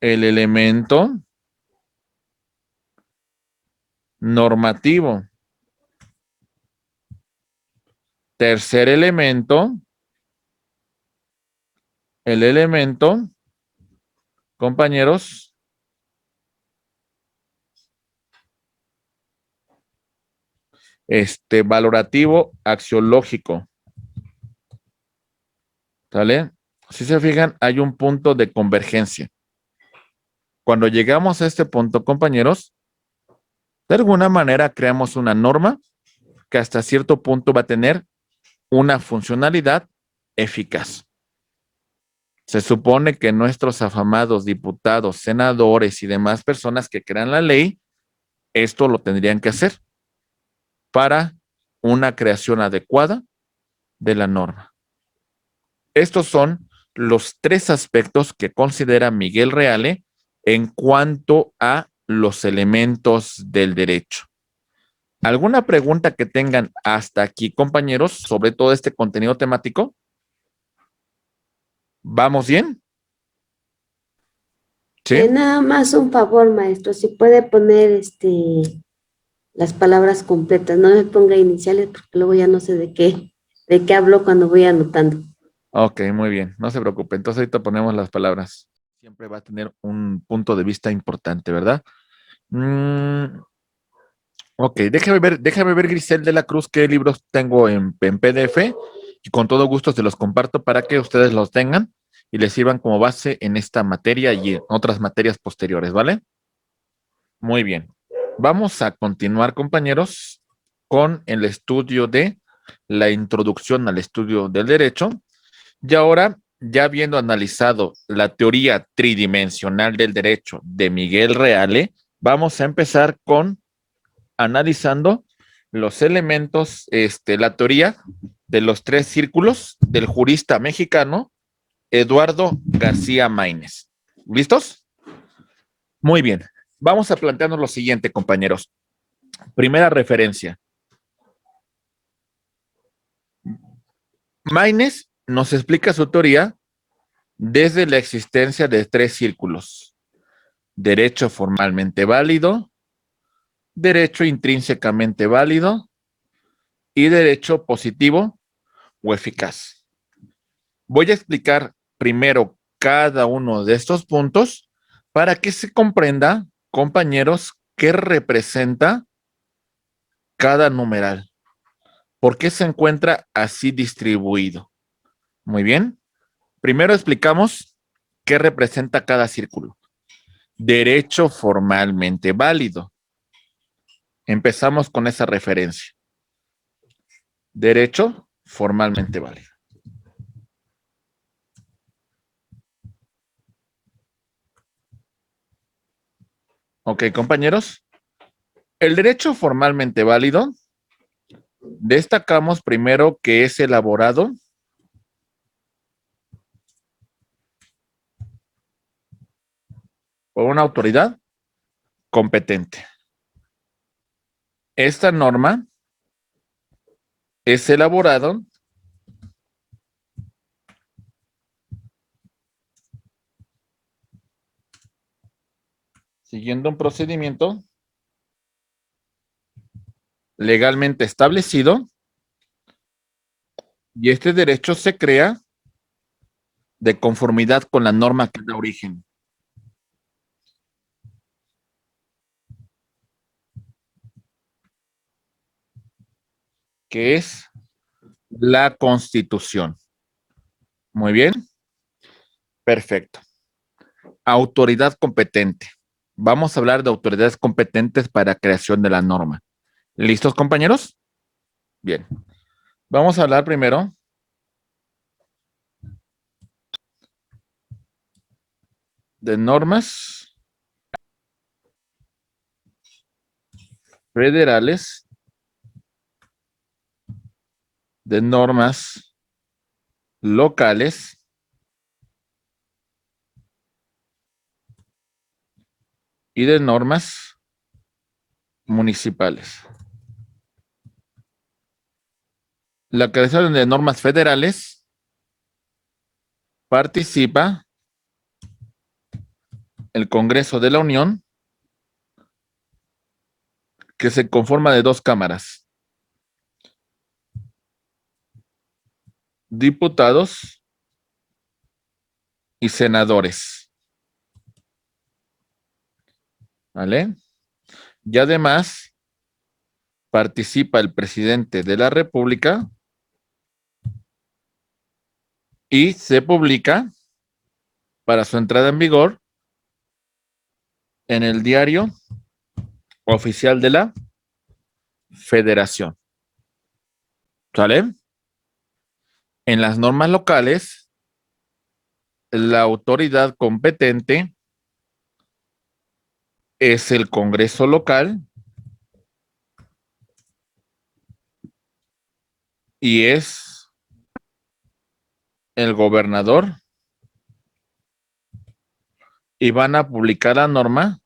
S1: el elemento normativo. Tercer elemento, el elemento, compañeros, valorativo axiológico. ¿Sale? Si se fijan, hay un punto de convergencia. Cuando llegamos a este punto, compañeros, de alguna manera creamos una norma que hasta cierto punto va a tener una funcionalidad eficaz. Se supone que nuestros afamados diputados, senadores y demás personas que crean la ley, esto lo tendrían que hacer para una creación adecuada de la norma. Estos son los tres aspectos que considera Miguel Reale en cuanto a los elementos del derecho. ¿Alguna pregunta que tengan hasta aquí, compañeros, sobre todo este contenido temático? ¿Vamos bien? ¿Sí?
S2: Nada más un favor, maestro, si puede poner las palabras completas, no me ponga iniciales porque luego ya no sé de qué hablo cuando voy anotando.
S1: Ok, muy bien, no se preocupe. Entonces ahorita ponemos las palabras. Siempre va a tener un punto de vista importante, ¿verdad? Ok, déjame ver, Grisel de la Cruz, qué libros tengo en PDF y con todo gusto se los comparto para que ustedes los tengan y les sirvan como base en esta materia y en otras materias posteriores, ¿vale? Muy bien. Vamos a continuar, compañeros, con el estudio de la introducción al estudio del derecho. Y ahora, ya habiendo analizado la teoría tridimensional del derecho de Miguel Reale, vamos a empezar con analizando los elementos, la teoría de los tres círculos del jurista mexicano Eduardo García Maínez. ¿Listos? Muy bien. Vamos a plantearnos lo siguiente, compañeros. Primera referencia. Maínez nos explica su teoría desde la existencia de tres círculos: derecho formalmente válido, derecho intrínsecamente válido y derecho positivo o eficaz. Voy a explicar primero cada uno de estos puntos para que se comprenda, compañeros, qué representa cada numeral, por qué se encuentra así distribuido. Muy bien. Primero explicamos qué representa cada círculo. Derecho formalmente válido. Empezamos con esa referencia. Derecho formalmente válido. Ok, compañeros. El derecho formalmente válido, destacamos primero que es elaborado por una autoridad competente. Esta norma es elaborado siguiendo un procedimiento legalmente establecido y este derecho se crea de conformidad con la norma que da origen. Que es la Constitución. Muy bien. Perfecto. Autoridad competente. Vamos a hablar de autoridades competentes para creación de la norma. ¿Listos, compañeros? Bien. Vamos a hablar primero de normas federales, de normas locales y de normas municipales. La creación de normas federales participa el Congreso de la Unión, que se conforma de dos cámaras. Diputados y senadores. ¿Vale? Y además participa el presidente de la República y se publica para su entrada en vigor en el diario oficial de la Federación. ¿Sale? En las normas locales, la autoridad competente es el Congreso local y es el gobernador y van a publicar la norma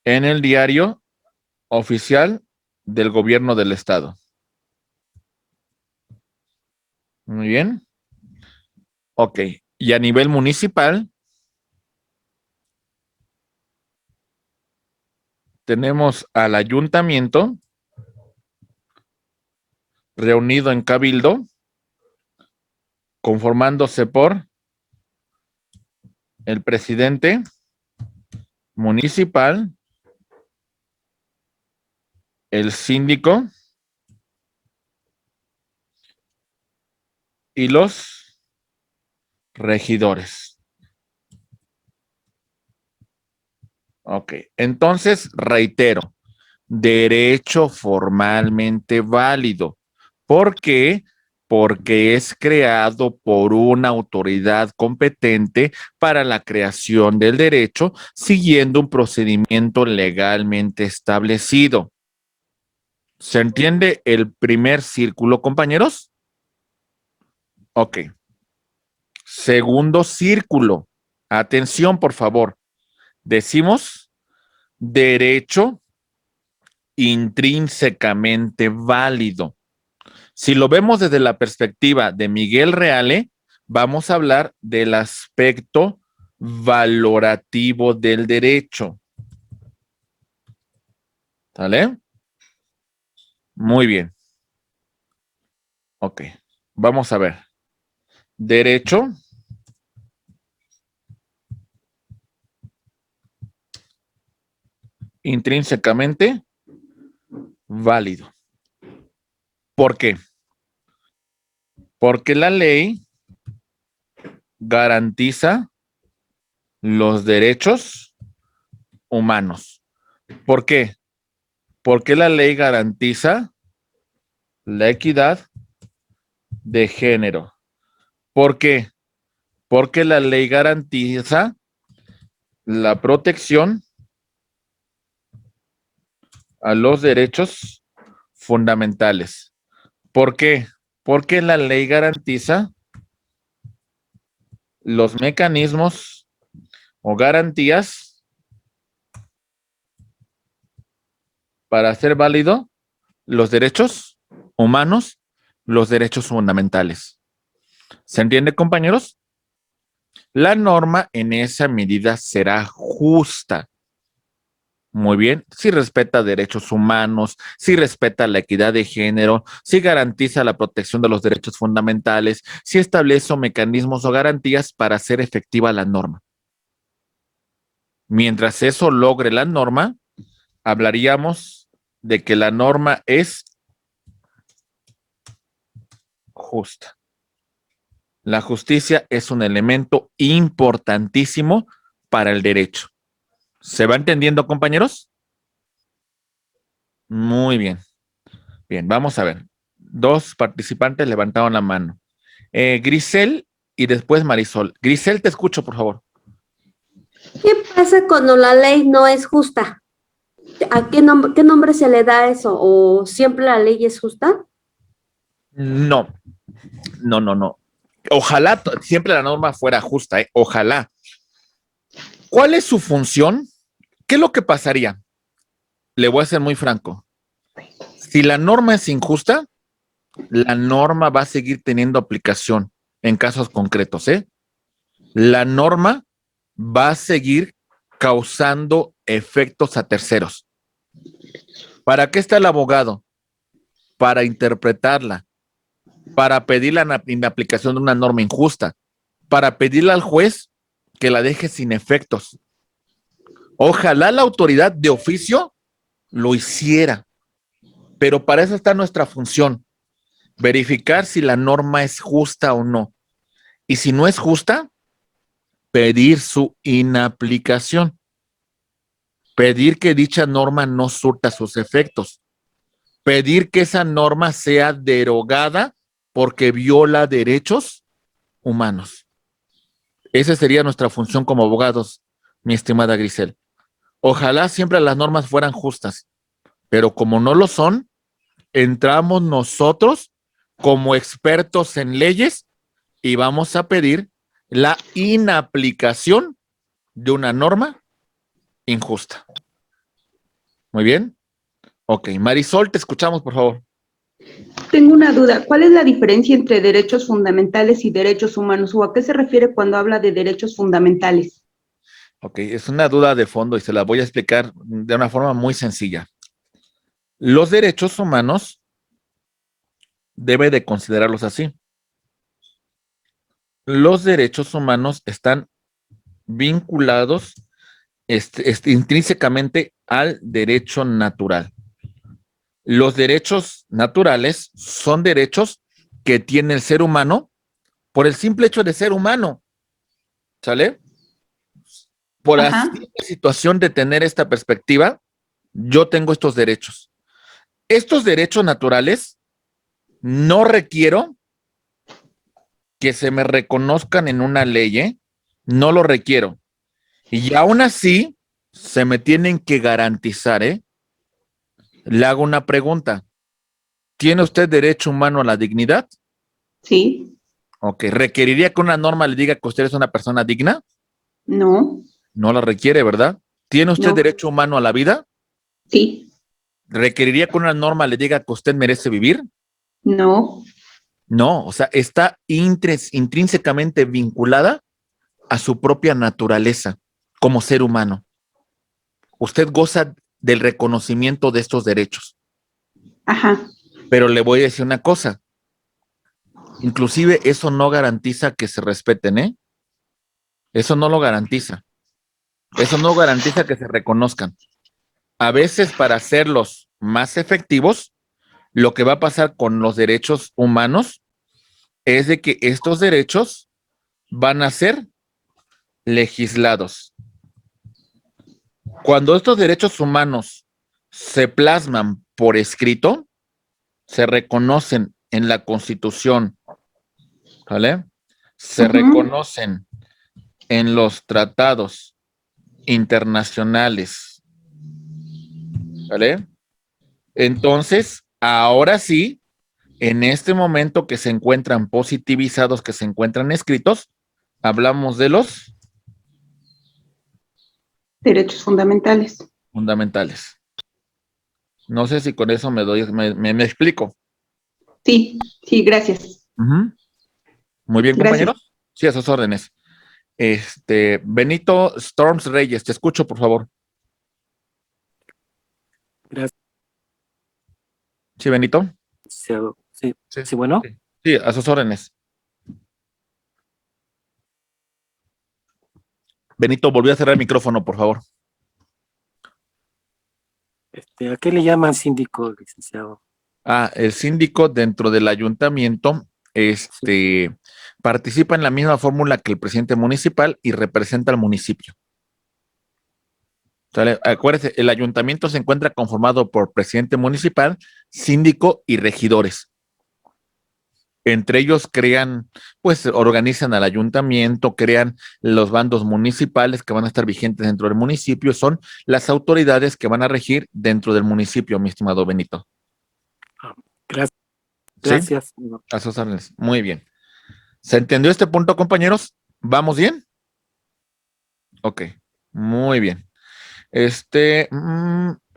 S1: en el diario oficial del gobierno del estado. Muy bien. Ok. Y a nivel municipal, tenemos al ayuntamiento reunido en cabildo, conformándose por el presidente municipal, el síndico y los regidores. Ok, entonces reitero, derecho formalmente válido. ¿Por qué? Porque es creado por una autoridad competente para la creación del derecho, siguiendo un procedimiento legalmente establecido. ¿Se entiende el primer círculo, compañeros? Ok. Segundo círculo. Atención, por favor. Decimos derecho intrínsecamente válido. Si lo vemos desde la perspectiva de Miguel Reale, vamos a hablar del aspecto valorativo del derecho. ¿Sale? Muy bien. Ok. Vamos a ver. Derecho intrínsecamente válido. ¿Por qué? Porque la ley garantiza los derechos humanos. ¿Por qué? Porque la ley garantiza la equidad de género. ¿Por qué? Porque la ley garantiza la protección a los derechos fundamentales. ¿Por qué? Porque la ley garantiza los mecanismos o garantías para hacer válido los derechos humanos, los derechos fundamentales. ¿Se entiende, compañeros? La norma en esa medida será justa. Muy bien, si respeta derechos humanos, si respeta la equidad de género, si garantiza la protección de los derechos fundamentales, si establece mecanismos o garantías para hacer efectiva la norma. Mientras eso logre la norma, hablaríamos de que la norma es justa. La justicia es un elemento importantísimo para el derecho. ¿Se va entendiendo, compañeros? Muy bien. Bien, vamos a ver. Dos participantes levantaron la mano. Grisel y después Marisol. Grisel, te escucho, por favor.
S2: ¿Qué pasa cuando la ley no es justa? ¿A qué nombre se le da a eso? ¿O siempre la ley es justa?
S1: No. Ojalá siempre la norma fuera justa, ¿eh? Ojalá. ¿Cuál es su función? ¿Qué es lo que pasaría? Le voy a ser muy franco. Si la norma es injusta, la norma va a seguir teniendo aplicación en casos concretos, ¿eh? La norma va a seguir causando efectos a terceros. ¿Para qué está el abogado? Para interpretarla, para pedir la inaplicación de una norma injusta, para pedirle al juez que la deje sin efectos. Ojalá la autoridad de oficio lo hiciera, pero para eso está nuestra función, verificar si la norma es justa o no. Y si no es justa, pedir su inaplicación, pedir que dicha norma no surta sus efectos, pedir que esa norma sea derogada porque viola derechos humanos. Esa sería nuestra función como abogados, mi estimada Grisel. Ojalá siempre las normas fueran justas, pero como no lo son, entramos nosotros como expertos en leyes y vamos a pedir la inaplicación de una norma injusta. Muy bien. Ok, Marisol, te escuchamos, por favor.
S3: Tengo una duda. ¿Cuál es la diferencia entre derechos fundamentales y derechos humanos? ¿O a qué se refiere cuando habla de derechos fundamentales?
S1: Ok, es una duda de fondo y se la voy a explicar de una forma muy sencilla. Los derechos humanos debe de considerarlos así. Los derechos humanos están vinculados intrínsecamente al derecho natural. Los derechos naturales son derechos que tiene el ser humano por el simple hecho de ser humano, ¿sale? Por la situación de tener esta perspectiva, yo tengo estos derechos. Estos derechos naturales no requiero que se me reconozcan en una ley, ¿eh? No lo requiero. Y aún así, se me tienen que garantizar, ¿eh? Le hago una pregunta. ¿Tiene usted derecho humano a la dignidad?
S3: Sí.
S1: Ok. ¿Requeriría que una norma le diga que usted es una persona digna?
S3: No.
S1: No la requiere, ¿verdad? ¿Tiene usted
S3: No.
S1: derecho humano a la vida?
S3: Sí.
S1: ¿Requeriría que una norma le diga que usted merece vivir?
S3: No.
S1: No, o sea, está intrínsecamente vinculada a su propia naturaleza como ser humano. Usted goza del reconocimiento de estos derechos.
S3: Ajá.
S1: Pero le voy a decir una cosa. Inclusive eso no garantiza que se respeten, ¿eh? Eso no lo garantiza. Eso no garantiza que se reconozcan. A veces para hacerlos más efectivos, lo que va a pasar con los derechos humanos es de que estos derechos van a ser legislados. Cuando estos derechos humanos se plasman por escrito, se reconocen en la Constitución, ¿vale? Se reconocen en los tratados internacionales, ¿vale? Entonces, ahora sí, en este momento que se encuentran positivizados, que se encuentran escritos, hablamos de los
S3: Derechos fundamentales.
S1: fundamentales. No sé si con eso me explico.
S3: Sí, sí, gracias.
S1: Muy bien,
S3: Gracias.
S1: compañeros. Sí, a sus órdenes. Benito Storms Reyes, te escucho, por favor.
S4: Gracias.
S1: Sí, Benito.
S4: Sí,
S1: Sí,
S4: sí, bueno.
S1: Sí, a sus órdenes. Benito, volvió a cerrar el micrófono, por favor.
S4: ¿A qué le llaman síndico, licenciado?
S1: El síndico dentro del ayuntamiento, participa en la misma fórmula que el presidente municipal y representa al municipio. ¿Sale? Acuérdese, el ayuntamiento se encuentra conformado por presidente municipal, síndico y regidores. Entre ellos crean, pues organizan al ayuntamiento, crean los bandos municipales que van a estar vigentes dentro del municipio, son las autoridades que van a regir dentro del municipio, mi estimado Benito.
S4: Gracias.
S1: ¿Sí?
S4: Gracias.
S1: A sus órdenes. Muy bien. ¿Se entendió este punto, compañeros? ¿Vamos bien? Ok, muy bien.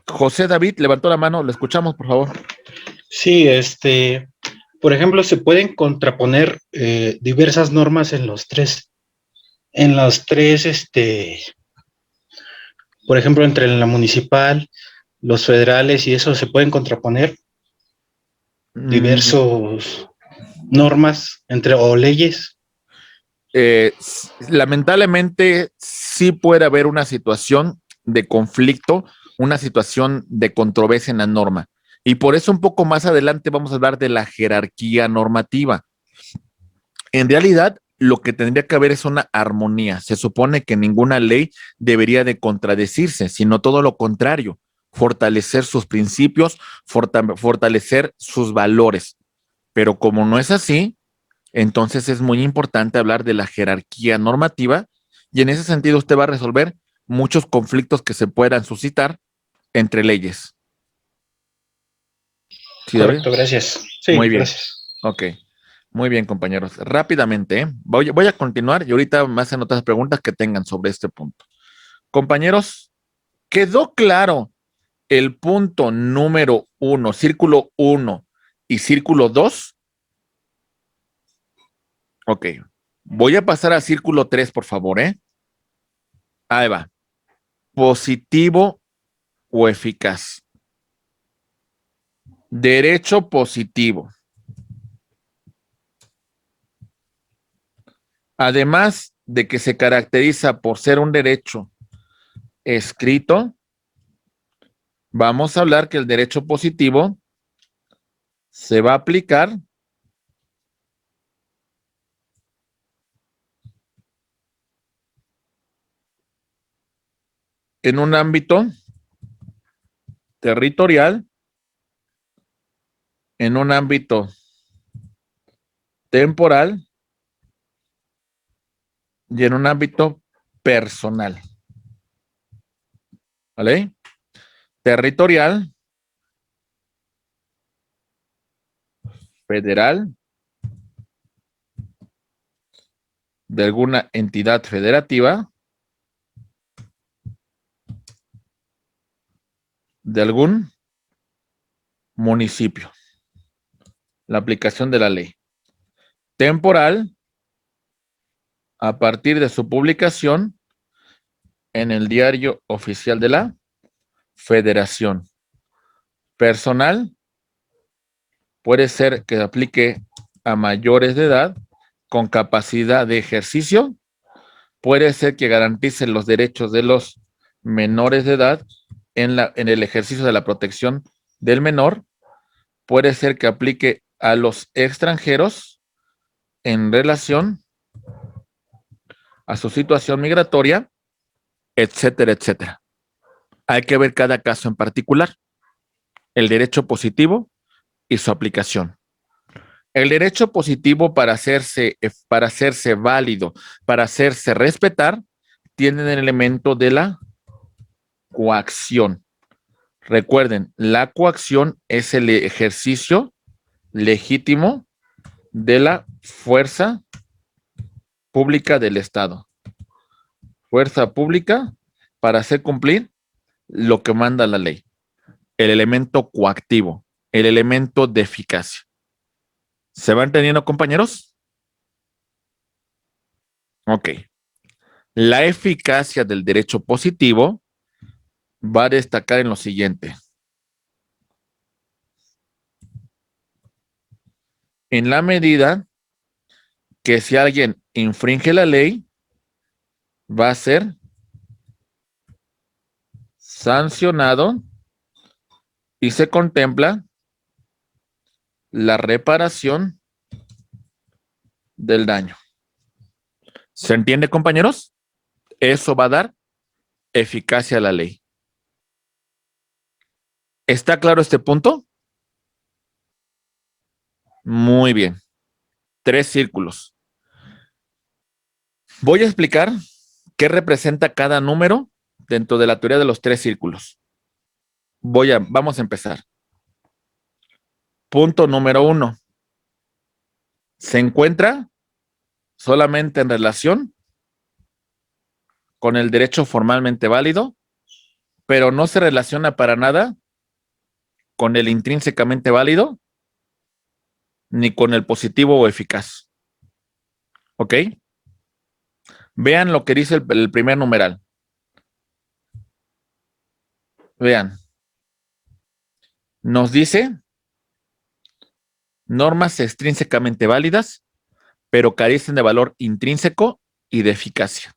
S1: José David levantó la mano, lo escuchamos, por favor.
S5: Sí, por ejemplo, se pueden contraponer diversas normas en los tres, por ejemplo, entre la municipal, los federales y eso se pueden contraponer diversos normas o leyes.
S1: Lamentablemente sí puede haber una situación de conflicto, una situación de controversia en la norma. Y por eso un poco más adelante vamos a hablar de la jerarquía normativa. En realidad, lo que tendría que haber es una armonía. Se supone que ninguna ley debería de contradecirse, sino todo lo contrario, fortalecer sus principios, fortalecer sus valores. Pero como no es así, entonces es muy importante hablar de la jerarquía normativa y en ese sentido usted va a resolver muchos conflictos que se puedan suscitar entre leyes. ¿Sí, David?
S5: Correcto, gracias. Sí,
S1: muy bien.
S5: Gracias.
S1: Ok. Muy bien, compañeros. Rápidamente, voy a continuar y ahorita me hacen otras preguntas que tengan sobre este punto. Compañeros, ¿quedó claro el punto número 1, círculo 1 y círculo 2? Ok. Voy a pasar al círculo 3, por favor, ¿eh? Ahí va. Positivo o eficaz. Derecho positivo. Además de que se caracteriza por ser un derecho escrito, vamos a hablar que el derecho positivo se va a aplicar en un ámbito territorial, en un ámbito temporal y en un ámbito personal. ¿Vale? Territorial, federal, de alguna entidad federativa, de algún municipio. La aplicación de la ley. Temporal, a partir de su publicación en el Diario Oficial de la Federación. Personal, puede ser que aplique a mayores de edad con capacidad de ejercicio, puede ser que garantice los derechos de los menores de edad en el ejercicio de la protección del menor, puede ser que aplique a los extranjeros en relación a su situación migratoria, etcétera, etcétera. Hay que ver cada caso en particular, el derecho positivo y su aplicación. El derecho positivo para hacerse válido, para hacerse respetar, tiene el elemento de la coacción. Recuerden, la coacción es el ejercicio legítimo de la fuerza pública del Estado. Fuerza pública para hacer cumplir lo que manda la ley. El elemento coactivo, el elemento de eficacia. ¿Se va entendiendo, compañeros? Ok. La eficacia del derecho positivo va a destacar en lo siguiente. En la medida que si alguien infringe la ley, va a ser sancionado y se contempla la reparación del daño. ¿Se entiende, compañeros? Eso va a dar eficacia a la ley. ¿Está claro este punto? Muy bien. 3 círculos. Voy a explicar qué representa cada número dentro de la teoría de los 3 círculos. Vamos a empezar. Punto número 1. Se encuentra solamente en relación con el derecho formalmente válido, pero no se relaciona para nada con el intrínsecamente válido ni con el positivo o eficaz. ¿Ok? Vean lo que dice el primer numeral. Vean. Nos dice normas extrínsecamente válidas, pero carecen de valor intrínseco y de eficacia.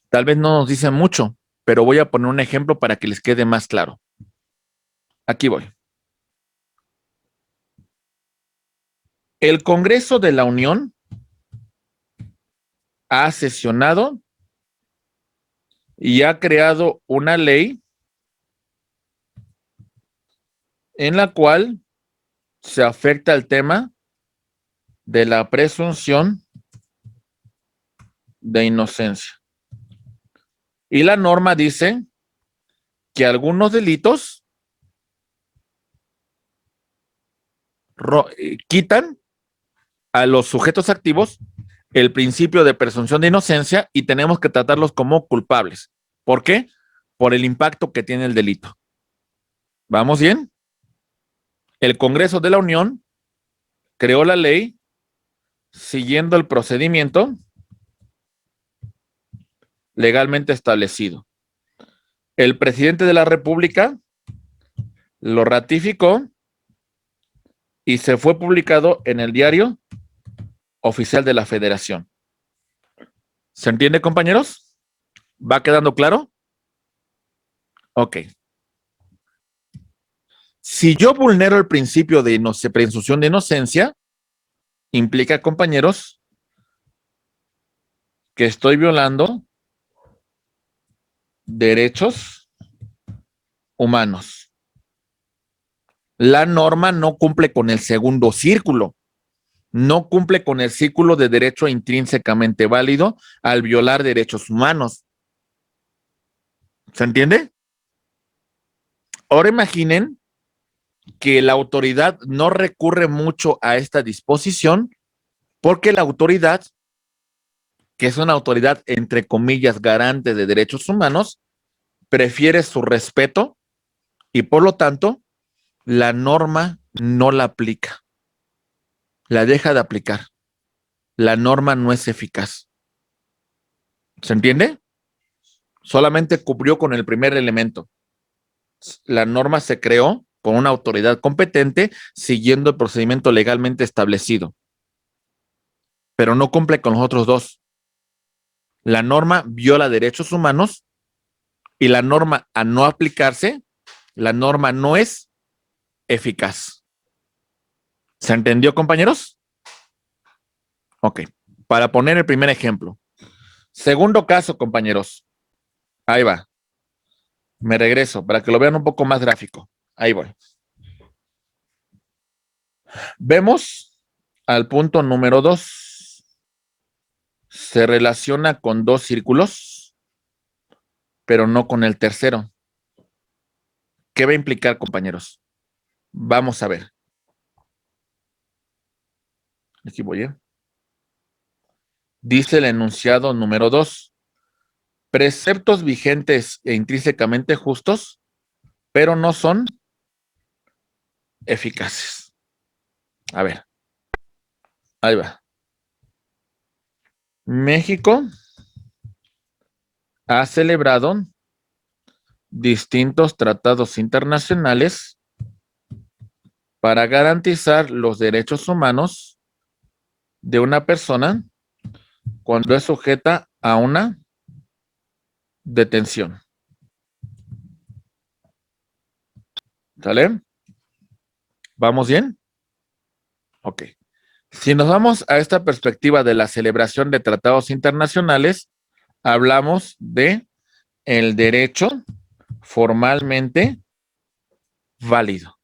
S1: Tal vez no nos dicen mucho, pero voy a poner un ejemplo para que les quede más claro. Aquí voy. El Congreso de la Unión ha sesionado y ha creado una ley en la cual se afecta el tema de la presunción de inocencia. Y la norma dice que algunos delitos quitan a los sujetos activos el principio de presunción de inocencia y tenemos que tratarlos como culpables. ¿Por qué? Por el impacto que tiene el delito. ¿Vamos bien? El Congreso de la Unión creó la ley siguiendo el procedimiento legalmente establecido. El presidente de la República lo ratificó y se fue publicado en el Diario Oficial de la Federación. ¿Se entiende, compañeros? ¿Va quedando claro? Ok. Si yo vulnero el principio de presunción de inocencia, implica, compañeros, que estoy violando derechos humanos. La norma no cumple con el segundo círculo. No cumple con el círculo de derecho intrínsecamente válido al violar derechos humanos. ¿Se entiende? Ahora imaginen que la autoridad no recurre mucho a esta disposición porque la autoridad, que es una autoridad entre comillas garante de derechos humanos, prefiere su respeto y por lo tanto la norma no la aplica. La deja de aplicar. La norma no es eficaz. ¿Se entiende? Solamente cubrió con el primer elemento. La norma se creó con una autoridad competente siguiendo el procedimiento legalmente establecido, pero no cumple con los otros dos. La norma viola derechos humanos y la norma, a no aplicarse, la norma no es eficaz. ¿Se entendió, compañeros? Ok. Para poner el primer ejemplo. Segundo caso, compañeros. Ahí va. Me regreso para que lo vean un poco más gráfico. Ahí voy. Vemos al punto número 2. Se relaciona con 2 círculos, pero no con el tercero. ¿Qué va a implicar, compañeros? Vamos a ver. Aquí voy, ¿eh? Dice el enunciado número 2. Preceptos vigentes e intrínsecamente justos, pero no son eficaces. A ver. Ahí va. México ha celebrado distintos tratados internacionales para garantizar los derechos humanos de una persona cuando es sujeta a una detención. ¿Sale? ¿Vamos bien? Ok. Si nos vamos a esta perspectiva de la celebración de tratados internacionales, hablamos de el derecho formalmente válido.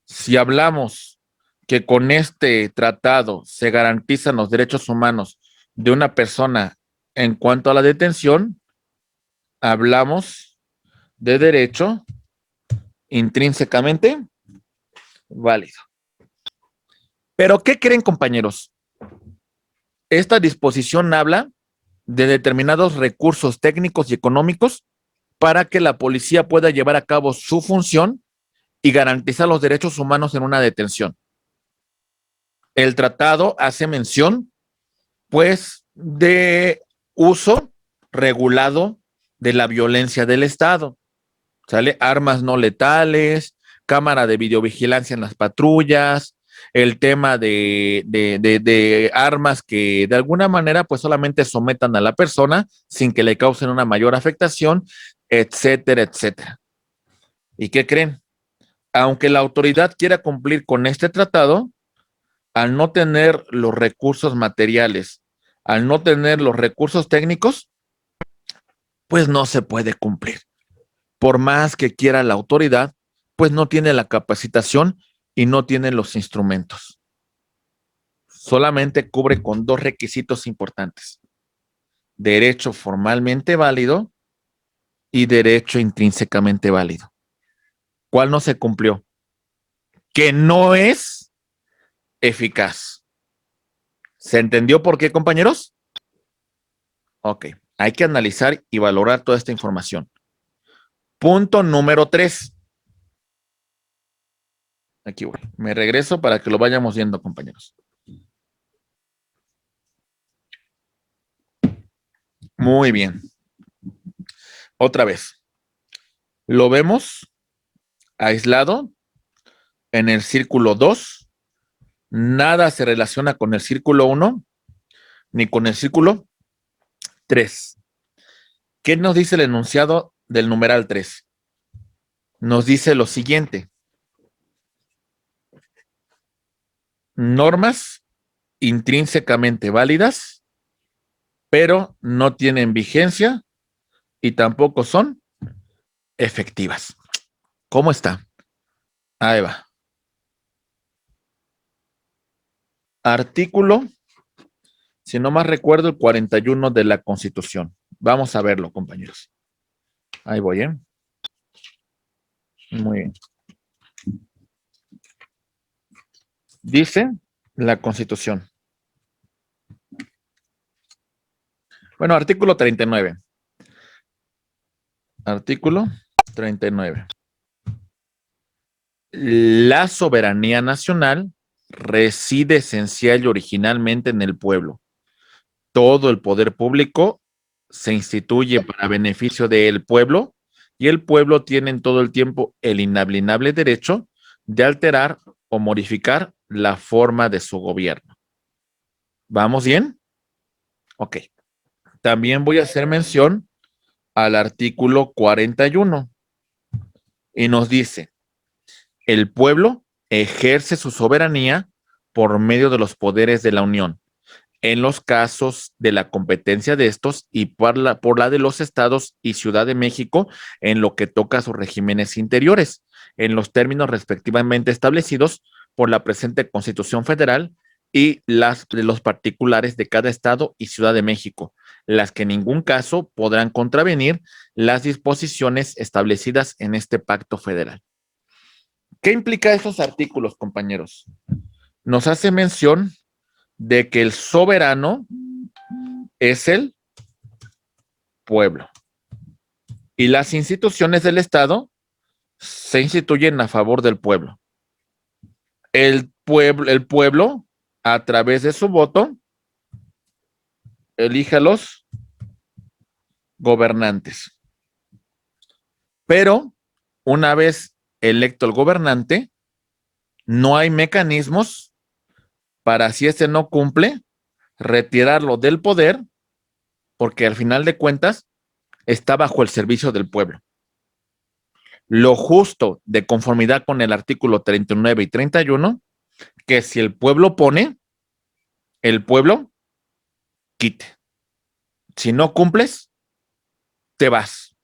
S1: Si hablamos que con este tratado se garantizan los derechos humanos de una persona en cuanto a la detención, hablamos de derecho intrínsecamente válido. Pero, ¿qué creen, compañeros? Esta disposición habla de determinados recursos técnicos y económicos para que la policía pueda llevar a cabo su función y garantizar los derechos humanos en una detención. El tratado hace mención, pues, de uso regulado de la violencia del Estado. ¿Sale? Armas no letales, cámara de videovigilancia en las patrullas, el tema de armas que de alguna manera pues solamente sometan a la persona sin que le causen una mayor afectación, etcétera, etcétera. ¿Y qué creen? Aunque la autoridad quiera cumplir con este tratado, al no tener los recursos materiales, al no tener los recursos técnicos, pues no se puede cumplir. Por más que quiera la autoridad, pues no tiene la capacitación y no tiene los instrumentos. Solamente cubre con dos requisitos importantes: derecho formalmente válido y derecho intrínsecamente válido. ¿Cuál no se cumplió? Que no es eficaz. ¿Se entendió por qué, compañeros? Ok, hay que analizar y valorar toda esta información. Punto número 3. Aquí voy. Me regreso para que lo vayamos viendo, compañeros. Muy bien. Otra vez. Lo vemos aislado en el círculo 2. Nada se relaciona con el círculo 1 ni con el círculo 3. ¿Qué nos dice el enunciado del numeral 3? Nos dice lo siguiente: normas intrínsecamente válidas, pero no tienen vigencia y tampoco son efectivas. ¿Cómo está? Ahí va. Artículo, si no más recuerdo, el 41 de la Constitución. Vamos a verlo, compañeros. Ahí voy, ¿eh? Muy bien. Dice la Constitución. Bueno, artículo 39. Artículo 39. La soberanía nacional reside esencial y originalmente en el pueblo. Todo el poder público se instituye para beneficio del pueblo y el pueblo tiene en todo el tiempo el inalienable derecho de alterar o modificar la forma de su gobierno. ¿Vamos bien? Ok. También voy a hacer mención al artículo 41 y nos dice: el pueblo ejerce su soberanía por medio de los poderes de la Unión, en los casos de la competencia de estos y por la de los estados y Ciudad de México en lo que toca a sus regímenes interiores, en los términos respectivamente establecidos por la presente Constitución Federal y las de los particulares de cada estado y Ciudad de México, las que en ningún caso podrán contravenir las disposiciones establecidas en este pacto federal. ¿Qué implica esos artículos, compañeros? Nos hace mención de que el soberano es el pueblo y las instituciones del Estado se instituyen a favor del pueblo. El pueblo, a través de su voto, elige a los gobernantes. Pero una vez electo el gobernante, no hay mecanismos para, si este no cumple, retirarlo del poder, porque al final de cuentas está bajo el servicio del pueblo. Lo justo, de conformidad con el artículo 39 y 31, que si el pueblo pone, el pueblo quite. Si no cumples, te vas.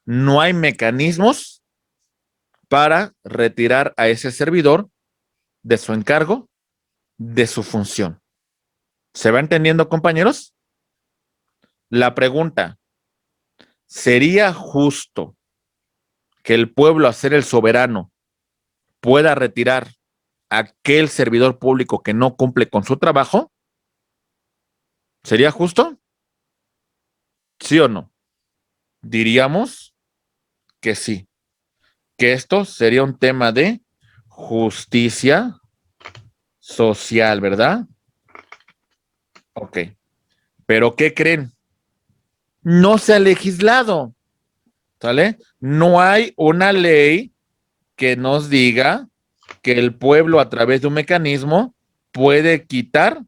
S1: No hay mecanismos para retirar a ese servidor de su encargo, de su función. ¿Se va entendiendo, compañeros? La pregunta, ¿sería justo que el pueblo, a ser el soberano, pueda retirar a aquel servidor público que no cumple con su trabajo? ¿Sería justo? ¿Sí o no? Diríamos que sí, que esto sería un tema de justicia social, ¿verdad? Ok. ¿Pero qué creen? No se ha legislado, ¿sale? No hay una ley que nos diga que el pueblo, a través de un mecanismo, puede quitar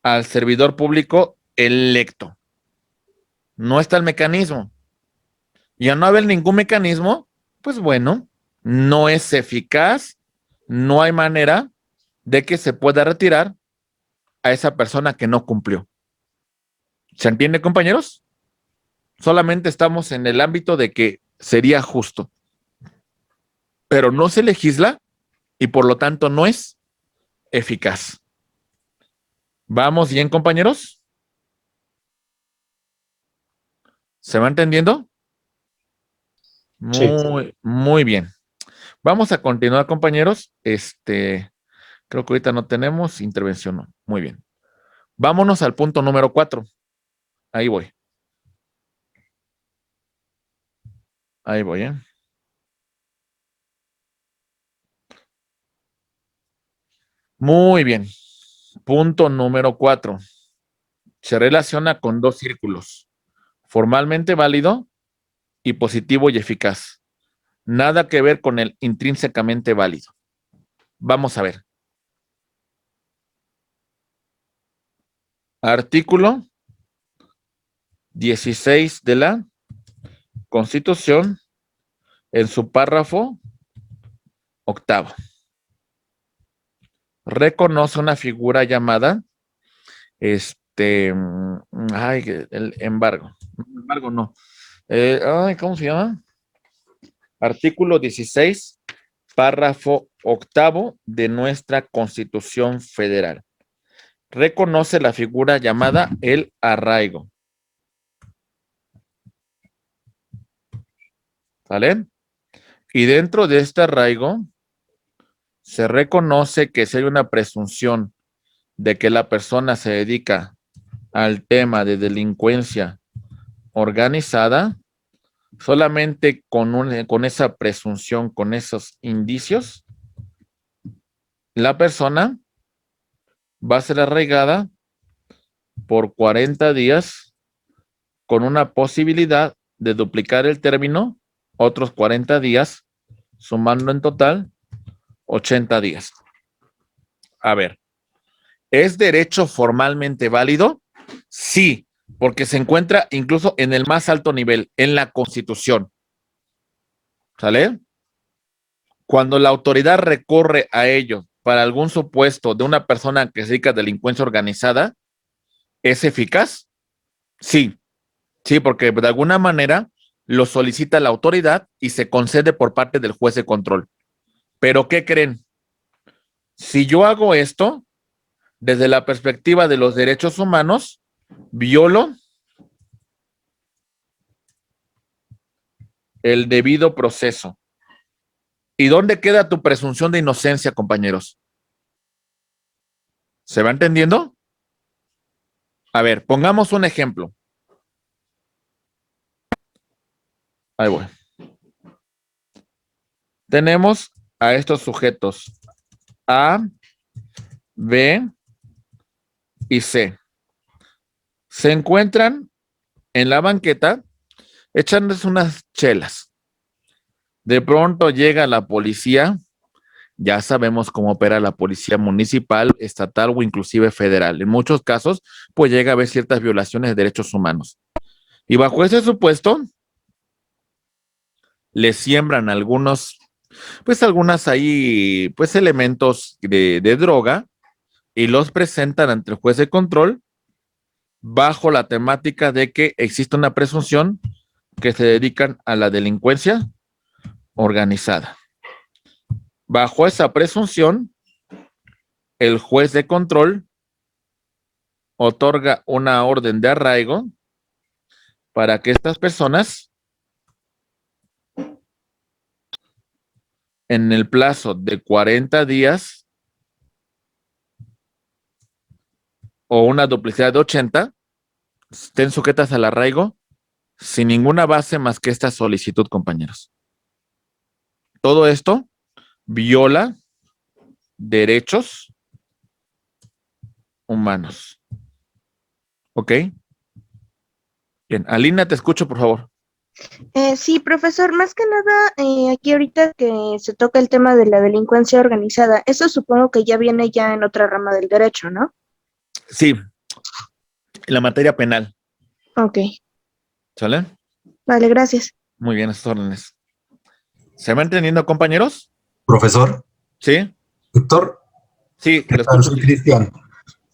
S1: al servidor público electo. No está el mecanismo. Y al no haber ningún mecanismo, pues bueno, no es eficaz, no hay manera de que se pueda retirar a esa persona que no cumplió. ¿Se entiende, compañeros? Solamente estamos en el ámbito de que sería justo, pero no se legisla y por lo tanto no es eficaz. ¿Vamos bien, compañeros? ¿Se va entendiendo? Muy bien. Vamos a continuar, compañeros. Creo que ahorita no tenemos intervención. No. Muy bien. Vámonos al punto número 4. Ahí voy. Ahí voy, ¿eh? Muy bien. Punto número 4. Se relaciona con dos círculos. Formalmente válido y positivo y eficaz. Nada que ver con el intrínsecamente válido. Vamos a ver. Artículo 16 de la Constitución, en su párrafo 8. Reconoce una figura llamada el embargo. Embargo no. ¿Cómo se llama? Artículo 16, párrafo 8 de nuestra Constitución Federal. Reconoce la figura llamada el arraigo. ¿Vale? Y dentro de este arraigo se reconoce que si hay una presunción de que la persona se dedica al tema de delincuencia organizada, solamente con esa presunción, con esos indicios, la persona va a ser arraigada por 40 días con una posibilidad de duplicar el término, otros 40 días, sumando en total 80 días. A ver, ¿es derecho formalmente válido? Sí, porque se encuentra incluso en el más alto nivel, en la Constitución. ¿Sale? Cuando la autoridad recurre a ello para algún supuesto de una persona que se dedica a delincuencia organizada, ¿es eficaz? Sí, sí, porque de alguna manera lo solicita la autoridad y se concede por parte del juez de control. ¿Pero qué creen? Si yo hago esto, desde la perspectiva de los derechos humanos, violo el debido proceso. ¿Y dónde queda tu presunción de inocencia, compañeros? ¿Se va entendiendo? A ver, pongamos un ejemplo. Ahí voy. Tenemos a estos sujetos A, B y C. Se encuentran en la banqueta echándose unas chelas. De pronto llega la policía. Ya sabemos cómo opera la policía municipal, estatal o inclusive federal. En muchos casos, pues llega a haber ciertas violaciones de derechos humanos. Y bajo ese supuesto, le siembran algunos, pues algunas ahí, pues elementos de droga y los presentan ante el juez de control bajo la temática de que existe una presunción que se dedican a la delincuencia organizada. Bajo esa presunción, el juez de control otorga una orden de arraigo para que estas personas, en el plazo de 40 días o una duplicidad de 80, estén sujetas al arraigo sin ninguna base más que esta solicitud, compañeros. Todo esto viola derechos humanos. ¿Ok? Bien, Alina, te escucho, por favor.
S6: Sí, profesor, más que nada, aquí ahorita que se toca el tema de la delincuencia organizada, eso supongo que ya viene ya en otra rama del derecho, ¿no?
S1: Sí, la materia penal.
S6: Ok,
S1: ¿Sale?
S6: vale, gracias.
S1: Muy bien, esas órdenes. ¿Se va entendiendo, compañeros?
S7: Profesor,
S1: ¿Sí?
S7: doctor,
S1: Sí,
S7: ¿qué
S1: lo
S7: tal?
S1: escucho.
S7: Soy Cristian.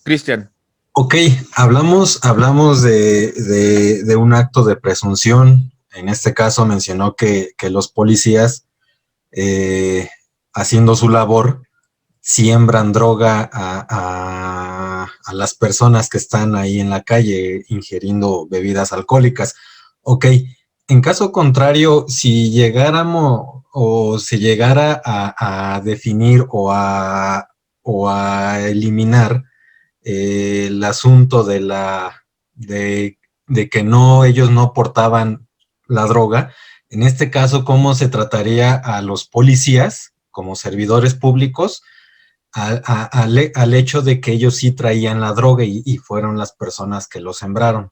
S1: Cristian.
S7: Ok, hablamos de un acto de presunción. En este caso mencionó que los policías, haciendo su labor, siembran droga a las personas que están ahí en la calle ingiriendo bebidas alcohólicas. Ok, en caso contrario, si llegáramos o se llegara a definir o a eliminar el asunto de que no, ellos no portaban la droga, en este caso, ¿cómo se trataría a los policías como servidores públicos al hecho de que ellos sí traían la droga y fueron las personas que lo sembraron?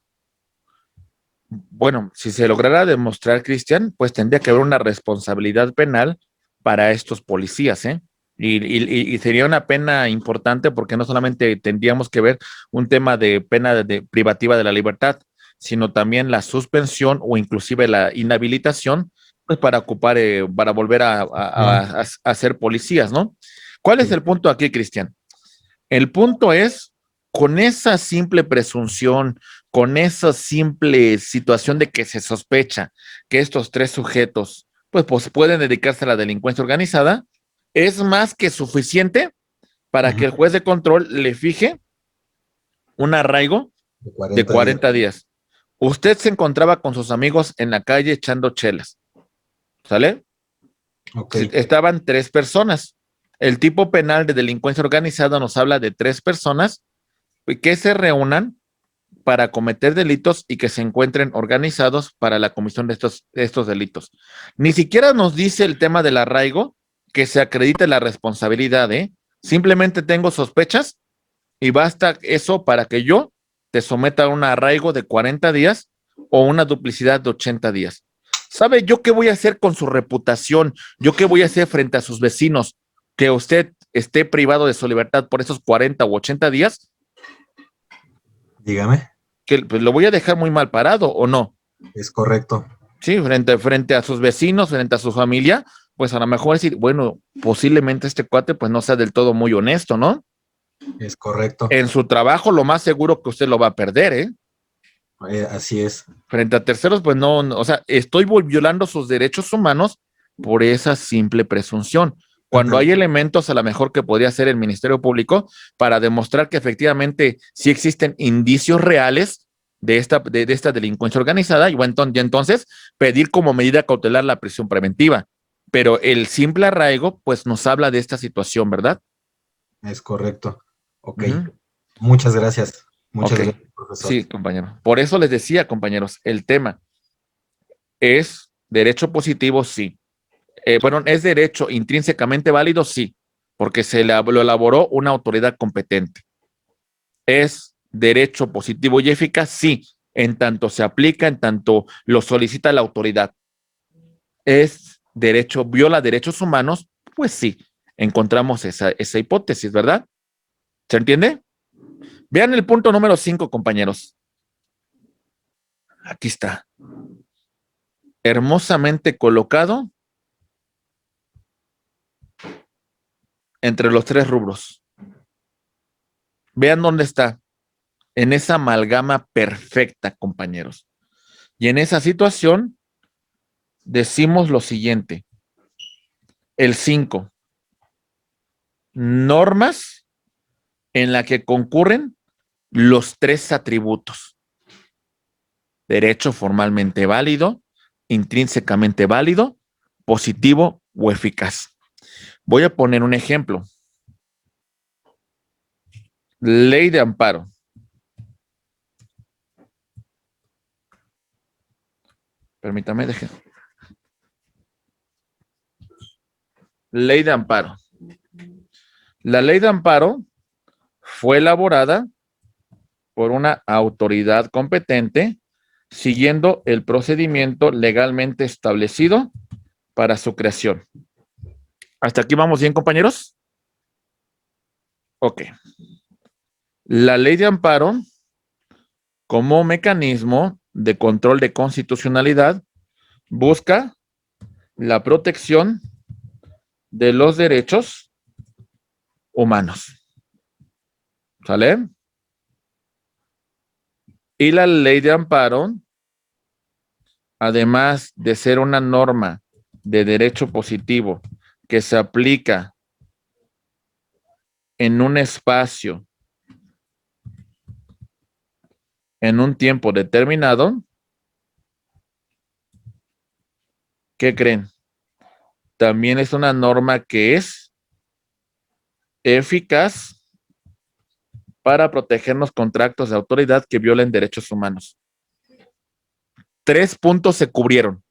S1: Bueno, si se lograra demostrar, Cristian, pues tendría que haber una responsabilidad penal para estos policías, ¿eh? Y sería una pena importante porque no solamente tendríamos que ver un tema de pena privativa de la libertad, sino también la suspensión o inclusive la inhabilitación, pues para ocupar, para volver a ser policías, ¿no? ¿Cuál es el punto aquí, Cristian? El punto es, con esa simple presunción, con esa simple situación de que se sospecha que estos tres sujetos pues pueden dedicarse a la delincuencia organizada, es más que suficiente para que el juez de control le fije un arraigo de 40 días. Usted se encontraba con sus amigos en la calle echando chelas, ¿sale?
S7: Okay.
S1: Estaban tres personas. El tipo penal de delincuencia organizada nos habla de tres personas que se reúnan para cometer delitos y que se encuentren organizados para la comisión de estos delitos. Ni siquiera nos dice el tema del arraigo que se acredite la responsabilidad, ¿eh? Simplemente tengo sospechas y basta eso para que yo te someta a un arraigo de 40 días o una duplicidad de 80 días. ¿Sabe yo qué voy a hacer con su reputación? ¿Yo qué voy a hacer frente a sus vecinos? Que usted esté privado de su libertad por esos 40 u 80 días.
S7: Dígame.
S1: Que pues, lo voy a dejar muy mal parado, ¿o no?
S7: Es correcto.
S1: Sí, frente a sus vecinos, frente a su familia, pues a lo mejor decir, bueno, posiblemente este cuate pues no sea del todo muy honesto, ¿no?
S7: Es correcto.
S1: En su trabajo lo más seguro que usted lo va a perder, ¿eh?
S7: Así es.
S1: Frente a terceros, pues no, o sea, estoy violando sus derechos humanos por esa simple presunción. Cuando
S7: Ajá.
S1: hay elementos a lo mejor que podría hacer el Ministerio Público para demostrar que efectivamente sí existen indicios reales de esta delincuencia organizada, y bueno, entonces pedir como medida cautelar la prisión preventiva. Pero el simple arraigo, pues nos habla de esta situación, ¿verdad?
S7: Es correcto. Ok.
S1: Ujú.
S7: Muchas gracias. Muchas
S1: Ok,
S7: gracias, profesor.
S1: sí, compañero. Por eso les decía, compañeros, el tema es derecho positivo, sí. Bueno, ¿es derecho intrínsecamente válido? Sí, porque lo elaboró una autoridad competente. ¿Es derecho positivo y eficaz? Sí, en tanto se aplica, en tanto lo solicita la autoridad. ¿Es derecho, viola derechos humanos? Pues sí, encontramos esa hipótesis, ¿verdad? ¿Se entiende? Vean el punto número 5, compañeros. Aquí está. Hermosamente colocado entre los 3 rubros. Vean dónde está. En esa amalgama perfecta, compañeros. Y en esa situación decimos lo siguiente. El 5. Normas en la que concurren los 3 atributos. Derecho formalmente válido, intrínsecamente válido, positivo o eficaz. Voy a poner un ejemplo. Ley de amparo. Permítame, deje. Ley de amparo. La ley de amparo fue elaborada por una autoridad competente siguiendo el procedimiento legalmente establecido para su creación. ¿Hasta aquí vamos bien, compañeros? Ok. La ley de amparo, como mecanismo de control de constitucionalidad, busca la protección de los derechos humanos. ¿Sale? Y la ley de amparo, además de ser una norma de derecho positivo que se aplica en un espacio, en un tiempo determinado, ¿qué creen? También es una norma que es eficaz para protegernos contra actos de autoridad que violen derechos humanos. 3 puntos se cubrieron.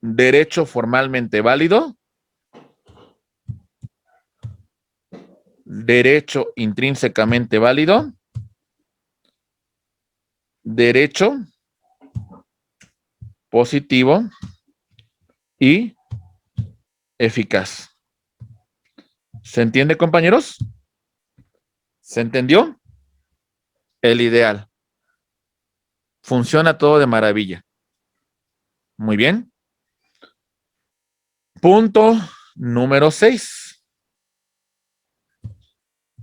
S1: Derecho formalmente válido, derecho intrínsecamente válido, derecho positivo y eficaz. ¿Se entiende, compañeros? ¿Se entendió? El ideal. Funciona todo de maravilla. Muy bien. Punto número 6.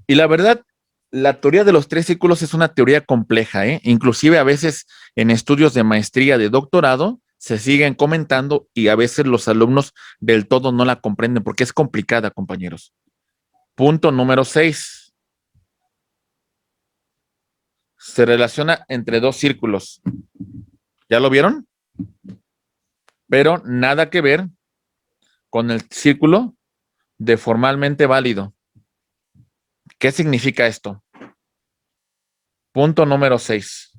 S1: Y la verdad, la teoría de los 3 círculos es una teoría compleja, ¿eh? Inclusive a veces en estudios de maestría, de doctorado, se siguen comentando y a veces los alumnos del todo no la comprenden porque es complicada, compañeros. Punto número 6. Se relaciona entre 2 círculos. ¿Ya lo vieron? Pero nada que ver con el círculo de formalmente válido. ¿Qué significa esto? Punto número 6.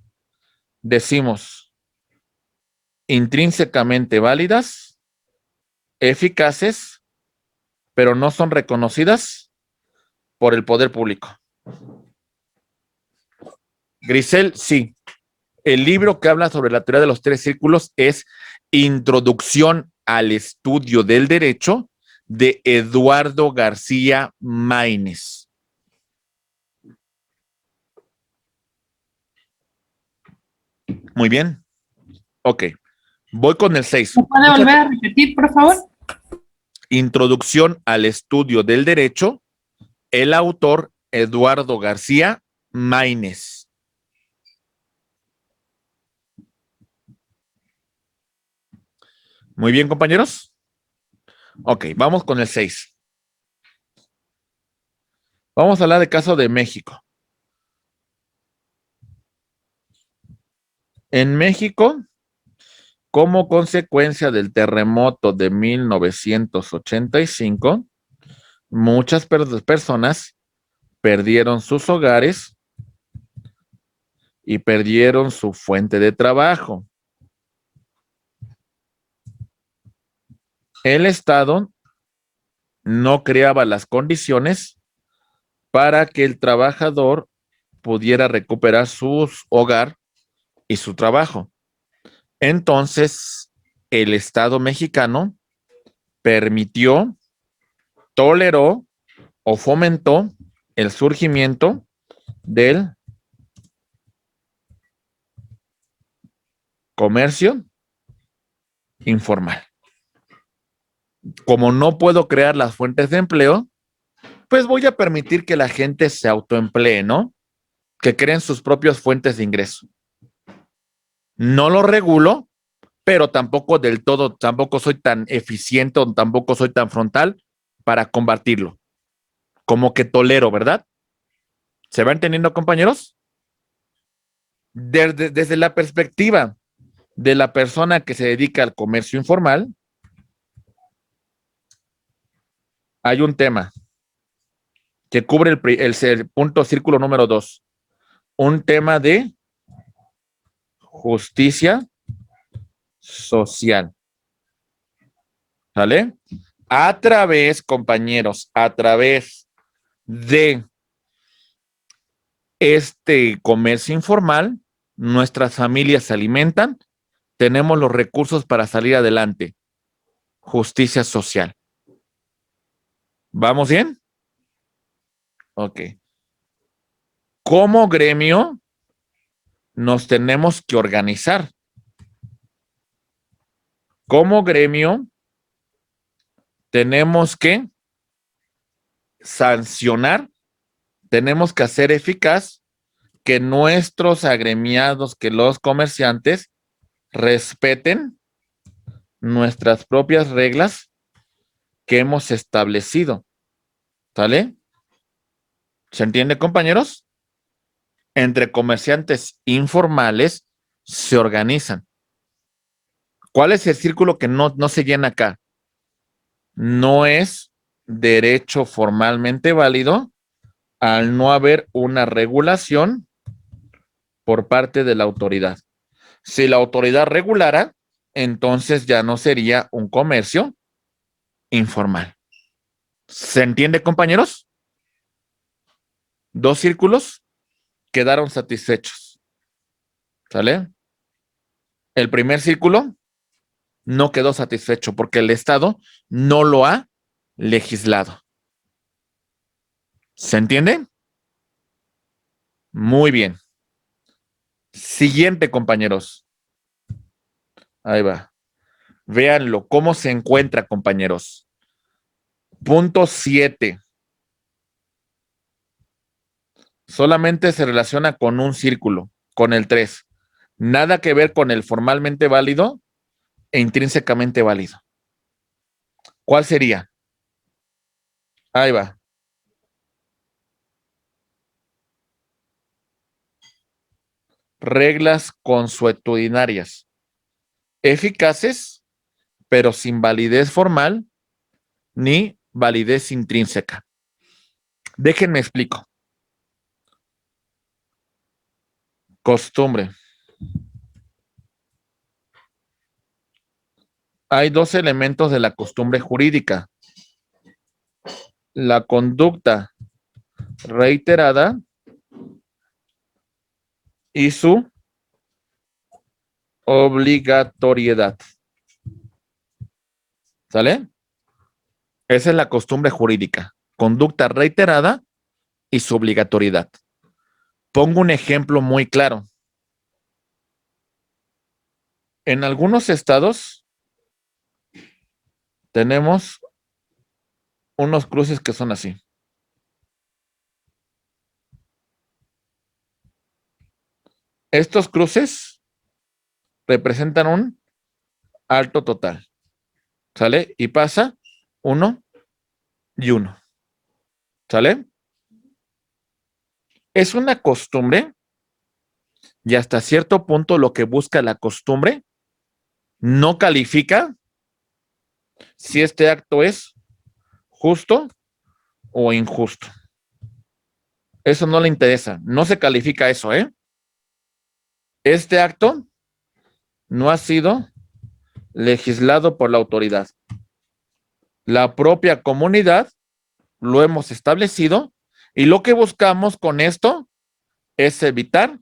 S1: Decimos intrínsecamente válidas, eficaces, pero no son reconocidas por el poder público. Grisel, sí. El libro que habla sobre la teoría de los 3 círculos es Introducción al Estudio del Derecho de Eduardo García Maínez. Muy bien. Ok. Voy con el 6.
S8: ¿Me puede volver a repetir, por favor?
S1: Introducción al Estudio del Derecho. El autor, Eduardo García Maínez. Muy bien, compañeros. Ok, vamos con el 6. Vamos a hablar del caso de México. En México, como consecuencia del terremoto de 1985, muchas personas perdieron sus hogares y perdieron su fuente de trabajo. El Estado no creaba las condiciones para que el trabajador pudiera recuperar su hogar y su trabajo. Entonces, el Estado mexicano permitió, toleró o fomentó el surgimiento del comercio informal. Como no puedo crear las fuentes de empleo, pues voy a permitir que la gente se autoemplee, ¿no? Que creen sus propias fuentes de ingreso. No lo regulo, pero tampoco del todo, tampoco soy tan eficiente o tampoco soy tan frontal para combatirlo. Como que tolero, ¿verdad? ¿Se va entendiendo, compañeros? Desde la perspectiva de la persona que se dedica al comercio informal, hay un tema que cubre el punto círculo número 2. Un tema de justicia social. ¿Vale? A través, compañeros, a través de este comercio informal, nuestras familias se alimentan, tenemos los recursos para salir adelante. Justicia social. ¿Vamos bien? Ok. Como gremio, nos tenemos que organizar. Como gremio, tenemos que sancionar, tenemos que hacer eficaz que nuestros agremiados, que los comerciantes respeten nuestras propias reglas que hemos establecido. ¿Sale? ¿Se entiende, compañeros? Entre comerciantes informales se organizan. ¿Cuál es el círculo que no se llena acá? No es derecho formalmente válido al no haber una regulación por parte de la autoridad. Si la autoridad regulara, entonces ya no sería un comercio informal. ¿Se entiende, compañeros? 2 círculos quedaron satisfechos. ¿Sale? El primer círculo no quedó satisfecho porque el Estado no lo ha legislado. ¿Se entiende? Muy bien. Siguiente, compañeros. Ahí va. Véanlo, cómo se encuentra, compañeros. Punto 7. Solamente se relaciona con un círculo, con el 3. Nada que ver con el formalmente válido e intrínsecamente válido. ¿Cuál sería? Ahí va. Reglas consuetudinarias. Eficaces, pero sin validez formal ni validez intrínseca. Déjenme explico. Costumbre. Hay 2 elementos de la costumbre jurídica. La conducta reiterada y su obligatoriedad. ¿Sale? Esa es la costumbre jurídica. Conducta reiterada y su obligatoriedad. Pongo un ejemplo muy claro. En algunos estados tenemos unos cruces que son así. Estos cruces representan un alto total. ¿Sale? Y pasa 1 y 1. ¿Sale? Es una costumbre y hasta cierto punto lo que busca la costumbre no califica si este acto es justo o injusto. Eso no le interesa, no se califica eso, ¿eh? Este acto no ha sido legislado por la autoridad. La propia comunidad lo hemos establecido y lo que buscamos con esto es evitar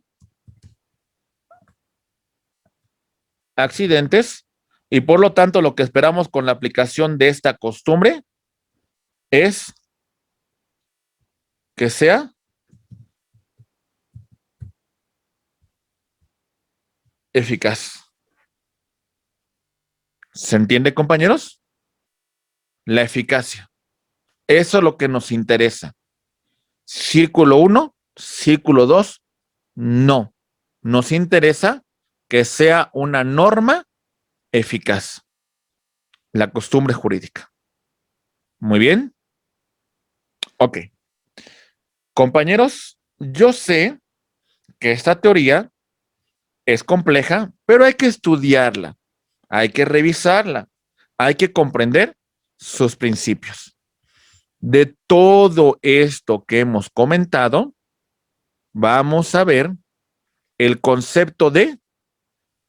S1: accidentes y por lo tanto lo que esperamos con la aplicación de esta costumbre es que sea eficaz. ¿Se entiende, compañeros? La eficacia. Eso es lo que nos interesa. Círculo 1, círculo 2, no. Nos interesa que sea una norma eficaz. La costumbre jurídica. Muy bien. Ok. Compañeros, yo sé que esta teoría es compleja, pero hay que estudiarla, hay que revisarla, hay que comprender sus principios. De todo esto que hemos comentado, vamos a ver el concepto de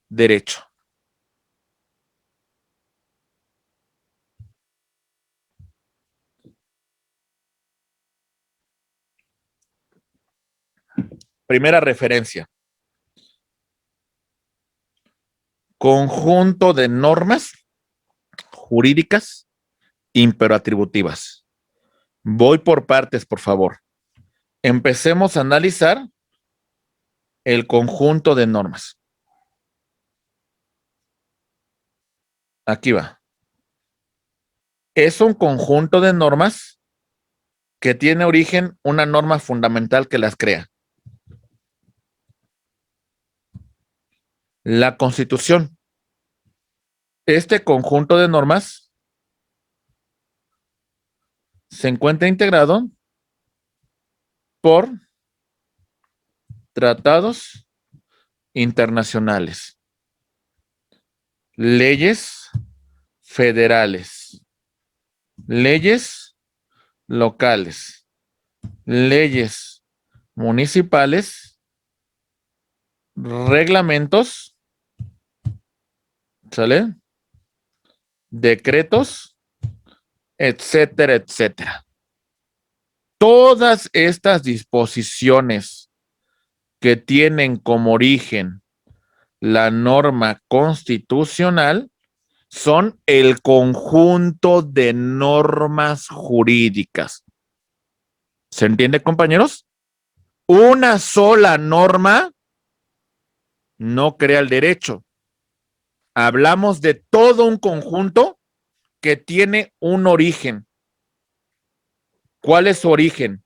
S1: derecho. Primera referencia. Conjunto de normas jurídicas imperatributivas. Voy por partes, por favor. Empecemos a analizar el conjunto de normas. Aquí va. Es un conjunto de normas que tiene origen una norma fundamental que las crea. La Constitución. Este conjunto de normas se encuentra integrado por tratados internacionales, leyes federales, leyes locales, leyes municipales, reglamentos, ¿sale? Decretos, etcétera, etcétera. Todas estas disposiciones que tienen como origen la norma constitucional son el conjunto de normas jurídicas. ¿Se entiende, compañeros? Una sola norma no crea el derecho. Hablamos de todo un conjunto que tiene un origen. ¿Cuál es su origen?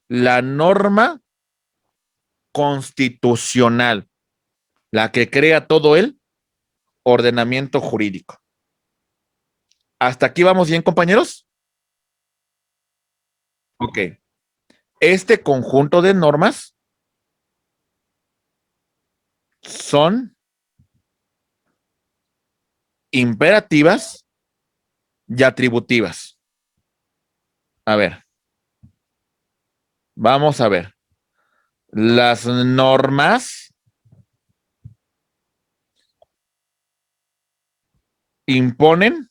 S1: La norma constitucional, la que crea todo el ordenamiento jurídico. ¿Hasta aquí vamos bien, compañeros? Ok. Este conjunto de normas son imperativas y atributivas. A ver. Vamos a ver. Las normas imponen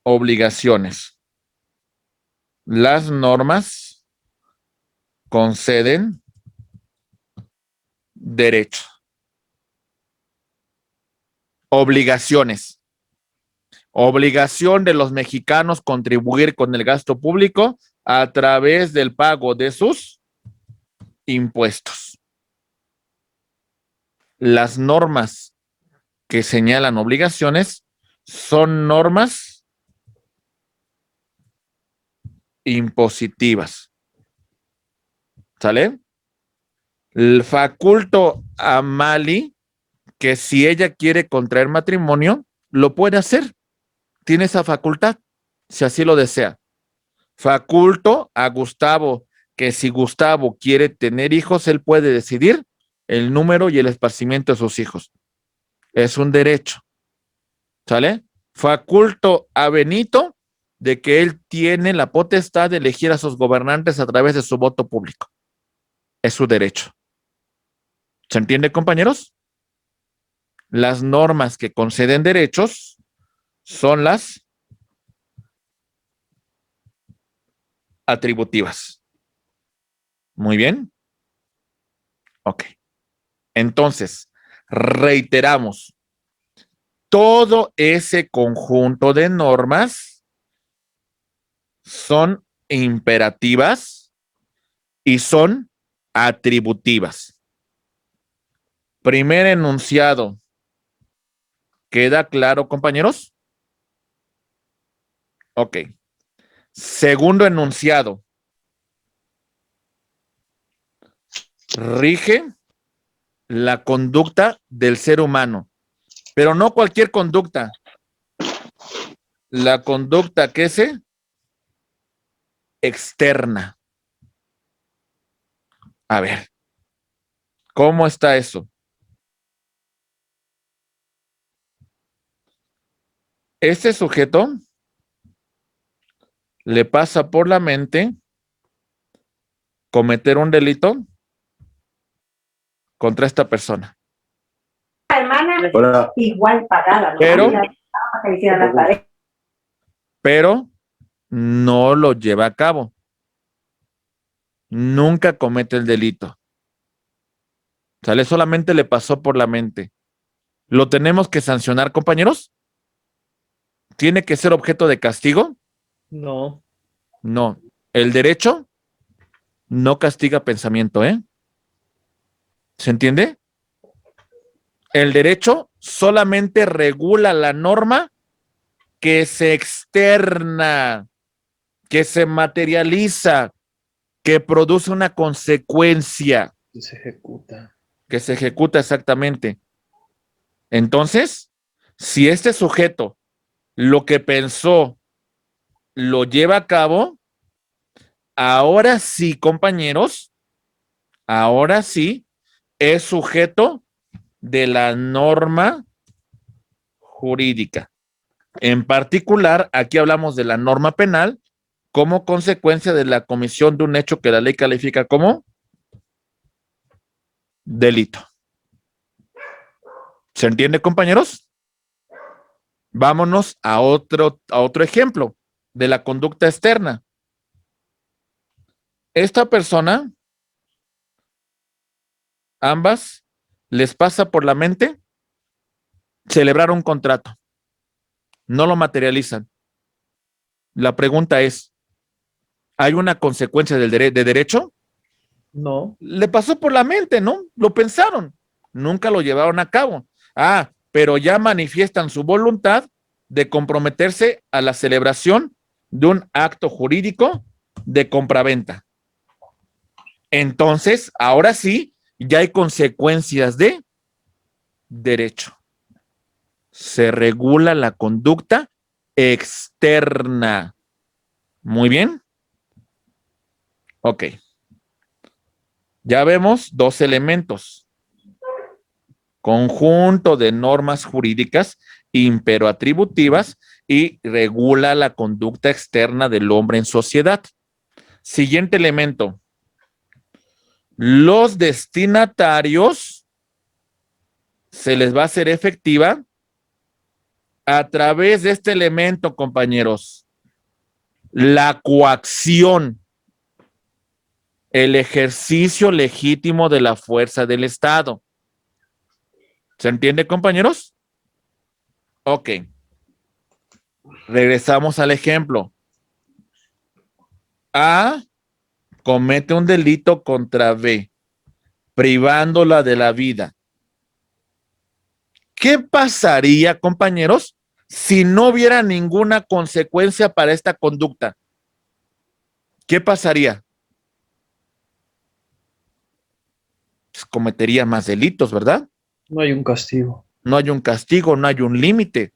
S1: obligaciones. Las normas conceden derecho. Obligaciones. Obligación de los mexicanos contribuir con el gasto público a través del pago de sus impuestos. Las normas que señalan obligaciones son normas impositivas. ¿Sale? El faculto a Mali que si ella quiere contraer matrimonio lo puede hacer. Tiene esa facultad, si así lo desea. Faculto a Gustavo que si Gustavo quiere tener hijos, él puede decidir el número y el esparcimiento de sus hijos. Es un derecho. ¿Sale? Faculto a Benito de que él tiene la potestad de elegir a sus gobernantes a través de su voto público. Es su derecho. ¿Se entiende, compañeros? Las normas que conceden derechos son las atributivas. Muy bien. Ok. Entonces, reiteramos, todo ese conjunto de normas son imperativas y son atributivas. Primer enunciado. ¿Queda claro, compañeros? Ok. Segundo enunciado. Rige la conducta del ser humano, pero no cualquier conducta. La conducta que es externa. A ver, ¿cómo está eso? Este sujeto le pasa por la mente cometer un delito contra esta persona.
S9: Hermana, hola. Igual pagada, ¿no?
S1: Pero no lo lleva a cabo. Nunca comete el delito. ¿Sale? Solamente le pasó por la mente. ¿Lo tenemos que sancionar, compañeros? ¿Tiene que ser objeto de castigo?
S10: No.
S1: No. El derecho no castiga pensamiento, ¿eh? ¿Se entiende? El derecho solamente regula la norma que se externa, que se materializa, que produce una consecuencia.
S10: Que se ejecuta.
S1: Que se ejecuta exactamente. Entonces, si este sujeto lo que pensó lo lleva a cabo, ahora sí, compañeros, ahora sí es sujeto de la norma jurídica. En particular, aquí hablamos de la norma penal como consecuencia de la comisión de un hecho que la ley califica como delito. ¿Se entiende, compañeros? Vámonos a otro ejemplo de la conducta externa. Esta persona, ambas, les pasa por la mente celebrar un contrato. No lo materializan. La pregunta es, ¿hay una consecuencia de derecho?
S10: No.
S1: Le pasó por la mente, ¿no? Lo pensaron. Nunca lo llevaron a cabo. Ah, pero ya manifiestan su voluntad de comprometerse a la celebración de un acto jurídico de compraventa. Entonces, ahora sí, ya hay consecuencias de derecho. Se regula la conducta externa. Muy bien. Ok. Ya vemos dos elementos. Conjunto de normas jurídicas imperoatributivas y regula la conducta externa del hombre en sociedad. Siguiente elemento. Los destinatarios se les va a hacer efectiva a través de este elemento, compañeros. La coacción, el ejercicio legítimo de la fuerza del Estado. ¿Se entiende, compañeros? Ok. Regresamos al ejemplo. A comete un delito contra B, privándola de la vida. ¿Qué pasaría, compañeros, si no hubiera ninguna consecuencia para esta conducta? ¿Qué pasaría? Pues cometería más delitos, ¿verdad?
S10: No hay un castigo.
S1: No hay un castigo, no hay un límite.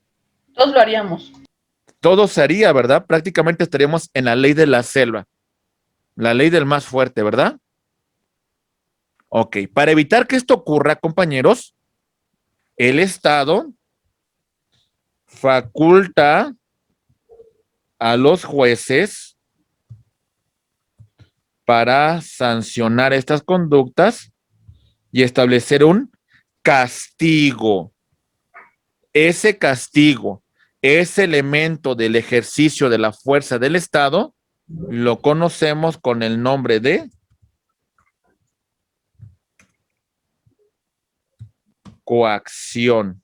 S8: Todos lo haríamos.
S1: Todo se haría, ¿verdad? Prácticamente estaríamos en la ley de la selva, la ley del más fuerte, ¿verdad? Ok, para evitar que esto ocurra, compañeros, el Estado faculta a los jueces para sancionar estas conductas y establecer un castigo. Ese castigo, ese elemento del ejercicio de la fuerza del Estado, lo conocemos con el nombre de coacción.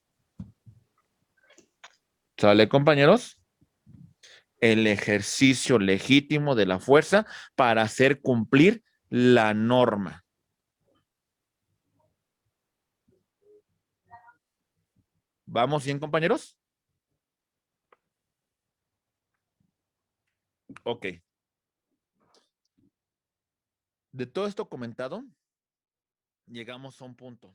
S1: ¿Sale, compañeros? El ejercicio legítimo de la fuerza para hacer cumplir la norma. ¿Vamos bien, compañeros? Ok. De todo esto comentado, llegamos a un punto.